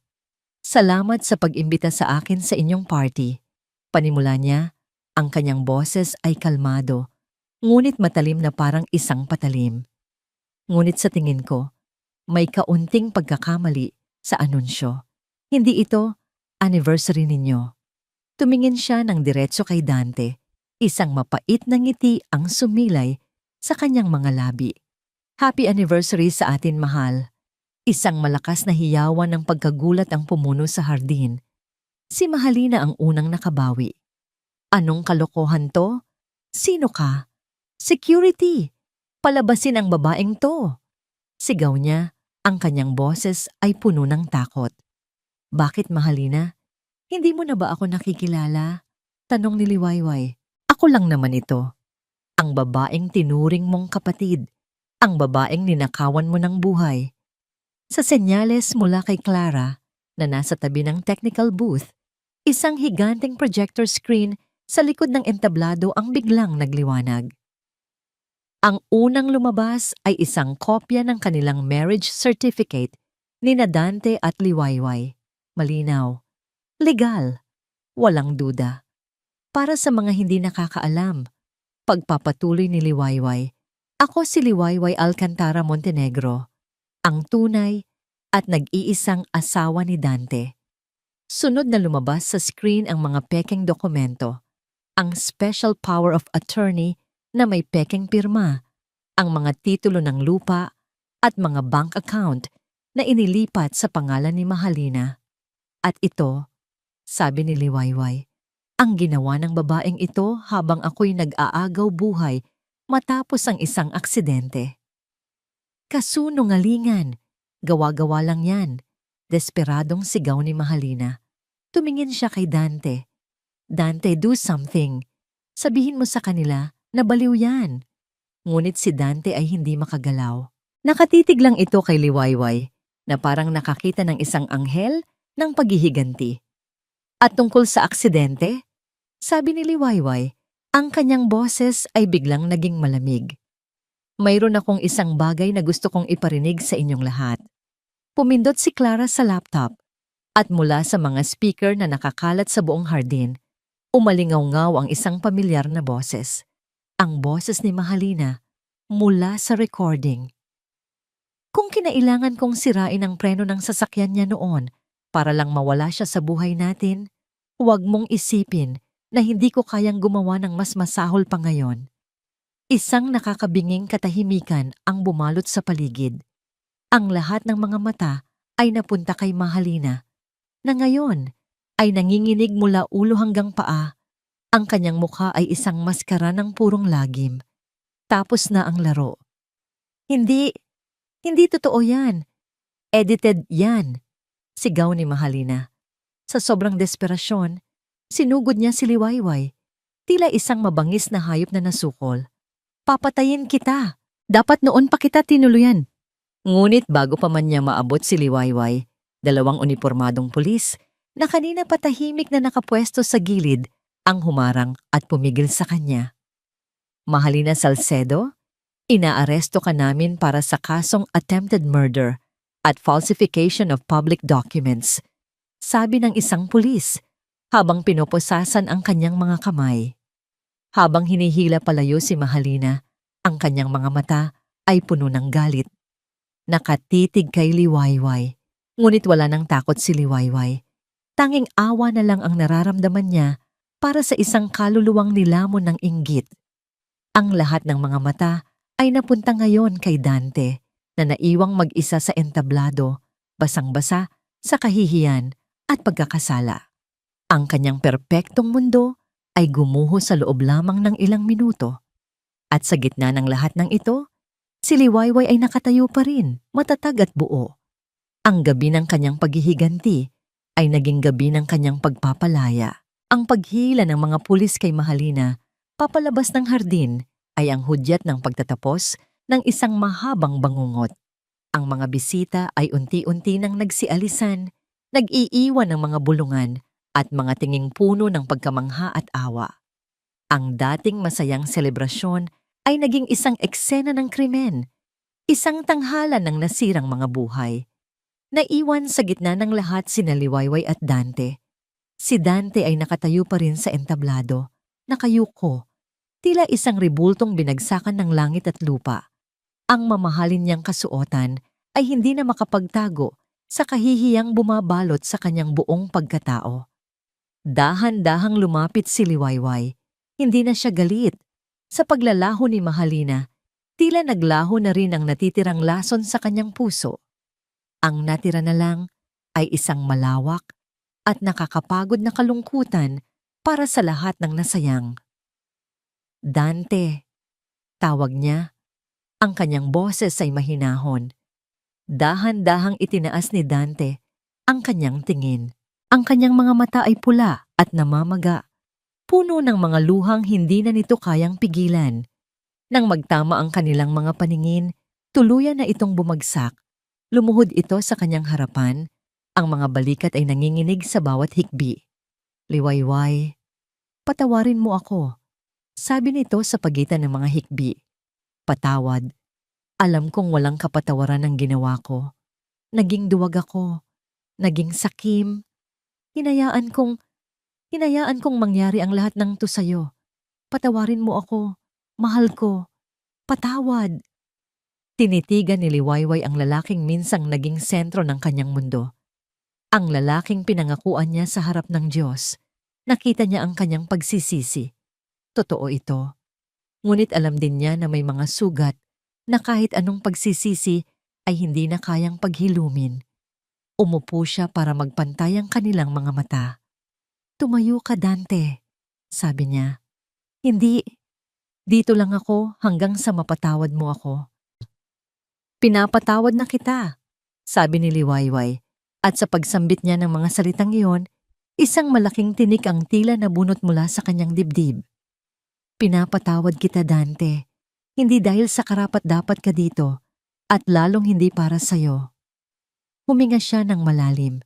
Salamat sa pag-imbita sa akin sa inyong party. Panimula niya, ang kanyang boses ay kalmado, ngunit matalim na parang isang patalim. Ngunit sa tingin ko, may kaunting pagkakamali sa anunsyo. Hindi ito anniversary ninyo. Tumingin siya ng diretso kay Dante. Isang mapait na ngiti ang sumilay sa kanyang mga labi. Happy anniversary sa atin, mahal. Isang malakas na hiyawan ng pagkagulat ang pumuno sa hardin. Si Mahalina ang unang nakabawi. Anong kalokohan to? Sino ka? Security! Palabasin ang babaeng to! Sigaw niya. Ang kanyang boses ay puno ng takot. Bakit, Mahalina? Hindi mo na ba ako nakikilala? Tanong ni Liwayway. Ako lang naman ito. Ang babaeng tinuring mong kapatid. Ang babaeng ninakawan mo ng buhay. Sa senyales mula kay Clara na nasa tabi ng technical booth, isang higanteng projector screen sa likod ng entablado ang biglang nagliwanag. Ang unang lumabas ay isang kopya ng kanilang marriage certificate ni Dante at Liwayway. Malinaw. Legal. Walang duda. Para sa mga hindi nakakaalam, pagpapatuloy ni Liwayway, ako si Liwayway Alcantara Montenegro, ang tunay at nag-iisang asawa ni Dante. Sunod na lumabas sa screen ang mga pekeng dokumento, ang special power of attorney na may pekeng pirma, ang mga titulo ng lupa at mga bank account na inilipat sa pangalan ni Mahalina. At ito, sabi ni Liwayway, ang ginawa ng babaeng ito habang ako'y nag-aagaw buhay matapos ang isang aksidente. Kasunungalingan, gawa-gawa lang yan, desperadong sigaw ni Mahalina. Tumingin siya kay Dante. Dante, do something. Sabihin mo sa kanila na baliw yan. Ngunit si Dante ay hindi makagalaw. Nakatitig lang ito kay Liwayway na parang nakakita ng isang anghel ng paghihiganti. At tungkol sa aksidente, sabi ni Liwayway, ang kanyang boses ay biglang naging malamig. Mayroon akong isang bagay na gusto kong iparinig sa inyong lahat. Pumindot si Clara sa laptop at mula sa mga speaker na nakakalat sa buong hardin, umalingaw-ngaw ang isang pamilyar na boses. Ang boses ni Mahalina mula sa recording. Kung kinailangan kong sirain ang preno ng sasakyan niya noon para lang mawala siya sa buhay natin, huwag mong isipin na hindi ko kayang gumawa ng mas masahol pa ngayon. Isang nakakabinging katahimikan ang bumalot sa paligid. Ang lahat ng mga mata ay napunta kay Mahalina, na ngayon ay nanginginig mula ulo hanggang paa. Ang kanyang mukha ay isang maskara ng purong lagim. Tapos na ang laro. Hindi totoo yan. Edited yan, sigaw ni Mahalina. Sa sobrang desperasyon, sinugod niya si Liwayway, tila isang mabangis na hayop na nasukol. Papatayin kita. Dapat noon pa kita tinuluyan. Ngunit bago pa man niya maabot si Liwayway, dalawang unipormadong pulis na kanina patahimik na nakapwesto sa gilid ang humarang at pumigil sa kanya. Mahalina Salcedo, inaaresto ka namin para sa kasong attempted murder at falsification of public documents, sabi ng isang pulis habang pinoposasan ang kanyang mga kamay. Habang hinihila palayo si Mahalina, ang kanyang mga mata ay puno ng galit. Nakatitig kay Liwayway, ngunit wala nang takot si Liwayway. Tanging awa na lang ang nararamdaman niya para sa isang kaluluwang nilamon ng inggit. Ang lahat ng mga mata ay napunta ngayon kay Dante na naiwang mag-isa sa entablado, basang-basa sa kahihiyan at pagkakasala. Ang kanyang perpektong mundo ay gumuho sa loob lamang ng ilang minuto. At sa gitna ng lahat ng ito, si Liwayway ay nakatayo pa rin, matatag at buo. Ang gabi ng kanyang paghihiganti ay naging gabi ng kanyang pagpapalaya. Ang paghila ng mga pulis kay Mahalina papalabas ng hardin ay ang hudyat ng pagtatapos ng isang mahabang bangungot. Ang mga bisita ay unti-unti nang nagsialisan, nag-iiwan ng mga bulungan at mga tinging puno ng pagkamangha at awa. Ang dating masayang selebrasyon ay naging isang eksena ng krimen, isang tanghalan ng nasirang mga buhay. Naiwan sa gitna ng lahat sina Liwayway at Dante. Si Dante ay nakatayo pa rin sa entablado, nakayuko, tila isang ribultong binagsakan ng langit at lupa. Ang mamahalin niyang kasuotan ay hindi na makapagtago sa kahihiyang bumabalot sa kanyang buong pagkatao. Dahan-dahang lumapit si Liwayway. Hindi na siya galit. Sa paglalaho ni Mahalina, tila naglaho na rin ang natitirang lason sa kanyang puso. Ang natira na lang ay isang malawak at nakakapagod na kalungkutan para sa lahat ng nasayang. Dante, tawag niya. Ang kanyang boses ay mahinahon. Dahan-dahang itinaas ni Dante ang kanyang tingin. Ang kanyang mga mata ay pula at namamaga, puno ng mga luhang hindi na nito kayang pigilan. Nang magtama ang kanilang mga paningin, tuluyan na itong bumagsak. Lumuhod ito sa kanyang harapan, ang mga balikat ay nanginginig sa bawat hikbi. Liwayway, patawarin mo ako, sabi nito sa pagitan ng mga hikbi. Patawad, alam kong walang kapatawaran ang ginawa ko. Naging duwag ako, naging sakim. Hinayaan kong mangyari ang lahat ng to sa'yo. Patawarin mo ako, mahal ko, patawad. Tinitigan ni Liwayway ang lalaking minsang naging sentro ng kanyang mundo. Ang lalaking pinangakuan niya sa harap ng Diyos. Nakita niya ang kanyang pagsisisi. Totoo ito. Ngunit alam din niya na may mga sugat na kahit anong pagsisisi ay hindi na kayang paghilumin. Umupo siya para magpantay ang kanilang mga mata. Tumayo ka, Dante, sabi niya. Hindi, dito lang ako hanggang sa mapatawad mo ako. Pinapatawad na kita, sabi ni Liwayway, at sa pagsambit niya ng mga salitang iyon, isang malaking tinik ang tila nabunot mula sa kanyang dibdib. Pinapatawad kita, Dante, hindi dahil sa karapat-dapat ka dito, at lalong hindi para sa'yo. Huminga siya ng malalim.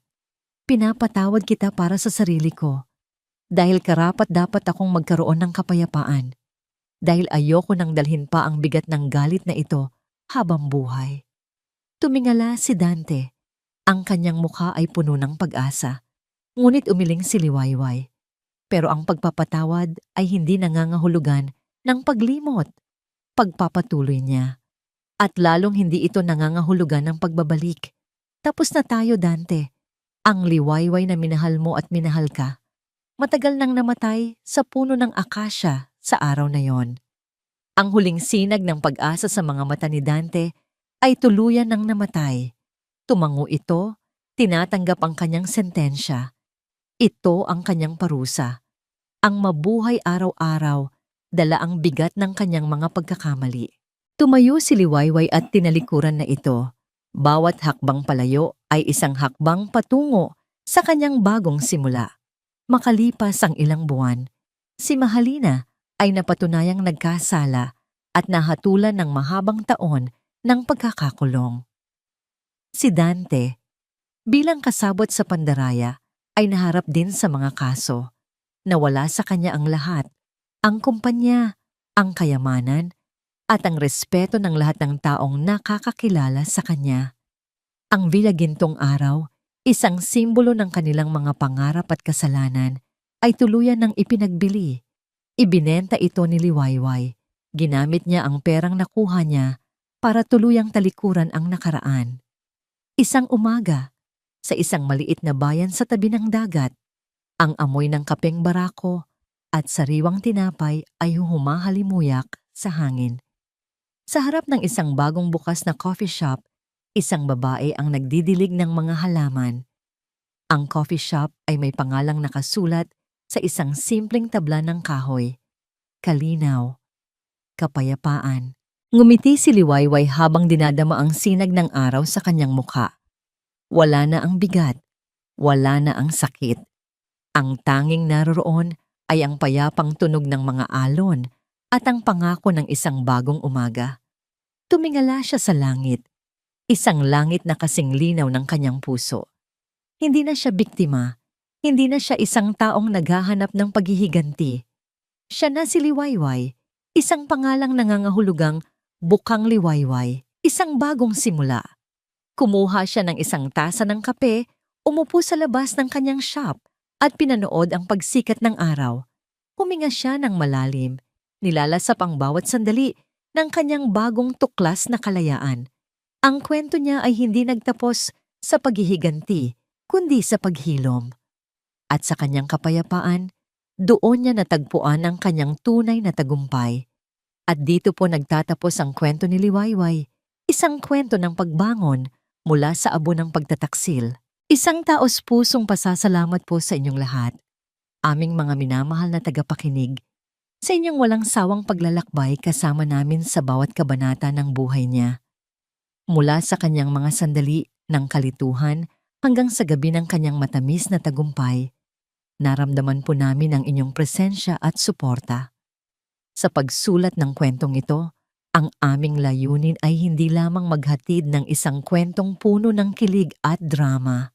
Pinapatawad kita para sa sarili ko, dahil karapat-dapat akong magkaroon ng kapayapaan, dahil ayoko nang dalhin pa ang bigat ng galit na ito habang buhay. Tumingala si Dante. Ang kanyang mukha ay puno ng pag-asa, ngunit umiling si Liwayway. Pero ang pagpapatawad ay hindi nangangahulugan ng paglimot. Pagpapatuloy niya. At lalong hindi ito nangangahulugan ng pagbabalik. Tapos na tayo, Dante. Ang Liwayway na minahal mo at minahal ka, matagal nang namatay sa puno ng akasya sa araw na yon. Ang huling sinag ng pag-asa sa mga mata ni Dante ay tuluyan ng namatay. Tumango ito, tinatanggap ang kanyang sentensya. Ito ang kanyang parusa. Ang mabuhay araw-araw, dala ang bigat ng kanyang mga pagkakamali. Tumayo si Liwayway at tinalikuran na ito. Bawat hakbang palayo ay isang hakbang patungo sa kanyang bagong simula. Makalipas ang ilang buwan, si Mahalina ay napatunayang nagkasala at nahatulan ng mahabang taon ng pagkakakulong. Si Dante, bilang kasabot sa pandaraya, ay naharap din sa mga kaso. Nawala sa kanya ang lahat, ang kumpanya, ang kayamanan, at ang respeto ng lahat ng taong nakakakilala sa kanya. Ang Villa Gintong Araw, isang simbolo ng kanilang mga pangarap at kasalanan, ay tuluyan ng ipinagbili. Ibinenta ito ni Liwayway. Ginamit niya ang perang nakuha niya para tuluyang talikuran ang nakaraan. Isang umaga, sa isang maliit na bayan sa tabi ng dagat, ang amoy ng kapeng barako at sariwang tinapay ay humahalimuyak sa hangin. Sa harap ng isang bagong bukas na coffee shop, isang babae ang nagdidilig ng mga halaman. Ang coffee shop ay may pangalang nakasulat sa isang simpleng tabla ng kahoy. Kalinaw. Kapayapaan. Ngumiti si Liwayway habang dinadama ang sinag ng araw sa kanyang mukha. Wala na ang bigat. Wala na ang sakit. Ang tanging naroroon ay ang payapang tunog ng mga alon at ang pangako ng isang bagong umaga. Tumingala siya sa langit. Isang langit na kasing linaw ng kanyang puso. Hindi na siya biktima. Hindi na siya isang taong naghahanap ng paghihiganti. Siya na si Liwayway, isang pangalang nangangahulugang Bukang Liwayway, isang bagong simula. Kumuha siya ng isang tasa ng kape, umupo sa labas ng kanyang shop at pinanood ang pagsikat ng araw. Huminga siya ng malalim, nilalasap ang bawat sandali ng kanyang bagong tuklas na kalayaan. Ang kwento niya ay hindi nagtapos sa paghihiganti, kundi sa paghilom. At sa kanyang kapayapaan, doon niya natagpuan ang kanyang tunay na tagumpay. At dito po nagtatapos ang kwento ni Liwayway, isang kwento ng pagbangon mula sa abo ng pagtataksil. Isang taos-pusong pasasalamat po sa inyong lahat, aming mga minamahal na tagapakinig, sa inyong walang sawang paglalakbay kasama namin sa bawat kabanata ng buhay niya. Mula sa kanyang mga sandali ng kalituhan hanggang sa gabi ng kanyang matamis na tagumpay, naramdaman po namin ang inyong presensya at suporta. Sa pagsulat ng kwentong ito, ang aming layunin ay hindi lamang maghatid ng isang kwentong puno ng kilig at drama.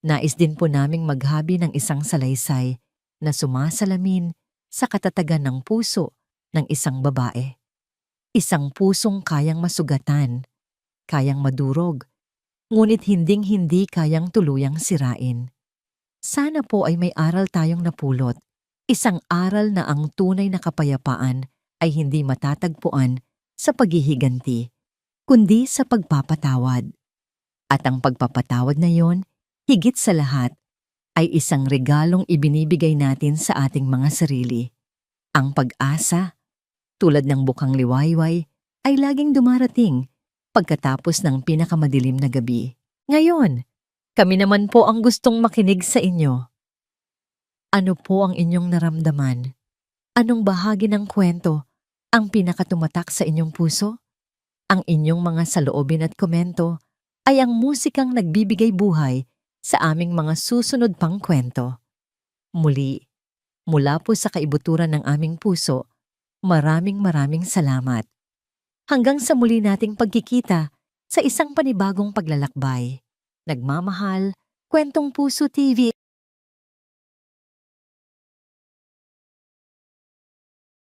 Nais din po naming maghabi ng isang salaysay na sumasalamin sa katatagan ng puso ng isang babae. Isang pusong kayang masugatan, kayang madurog, ngunit hinding-hindi kayang tuluyang sirain. Sana po ay may aral tayong napulot, isang aral na ang tunay na kapayapaan ay hindi matatagpuan sa paghihiganti, kundi sa pagpapatawad. At ang pagpapatawad na yon, higit sa lahat, ay isang regalong ibinibigay natin sa ating mga sarili. Ang pag-asa, tulad ng Bukang Liwayway, ay laging dumarating pagkatapos ng pinakamadilim na gabi. Ngayon, kami naman po ang gustong makinig sa inyo. Ano po ang inyong naramdaman? Anong bahagi ng kwento ang pinakatumatak sa inyong puso? Ang inyong mga saloobin at komento ay ang musikang nagbibigay buhay sa aming mga susunod pang kwento. Muli, mula po sa kaibuturan ng aming puso, maraming salamat. Hanggang sa muli nating pagkikita sa isang panibagong paglalakbay. Nagmamahal, Kwentong Puso TV.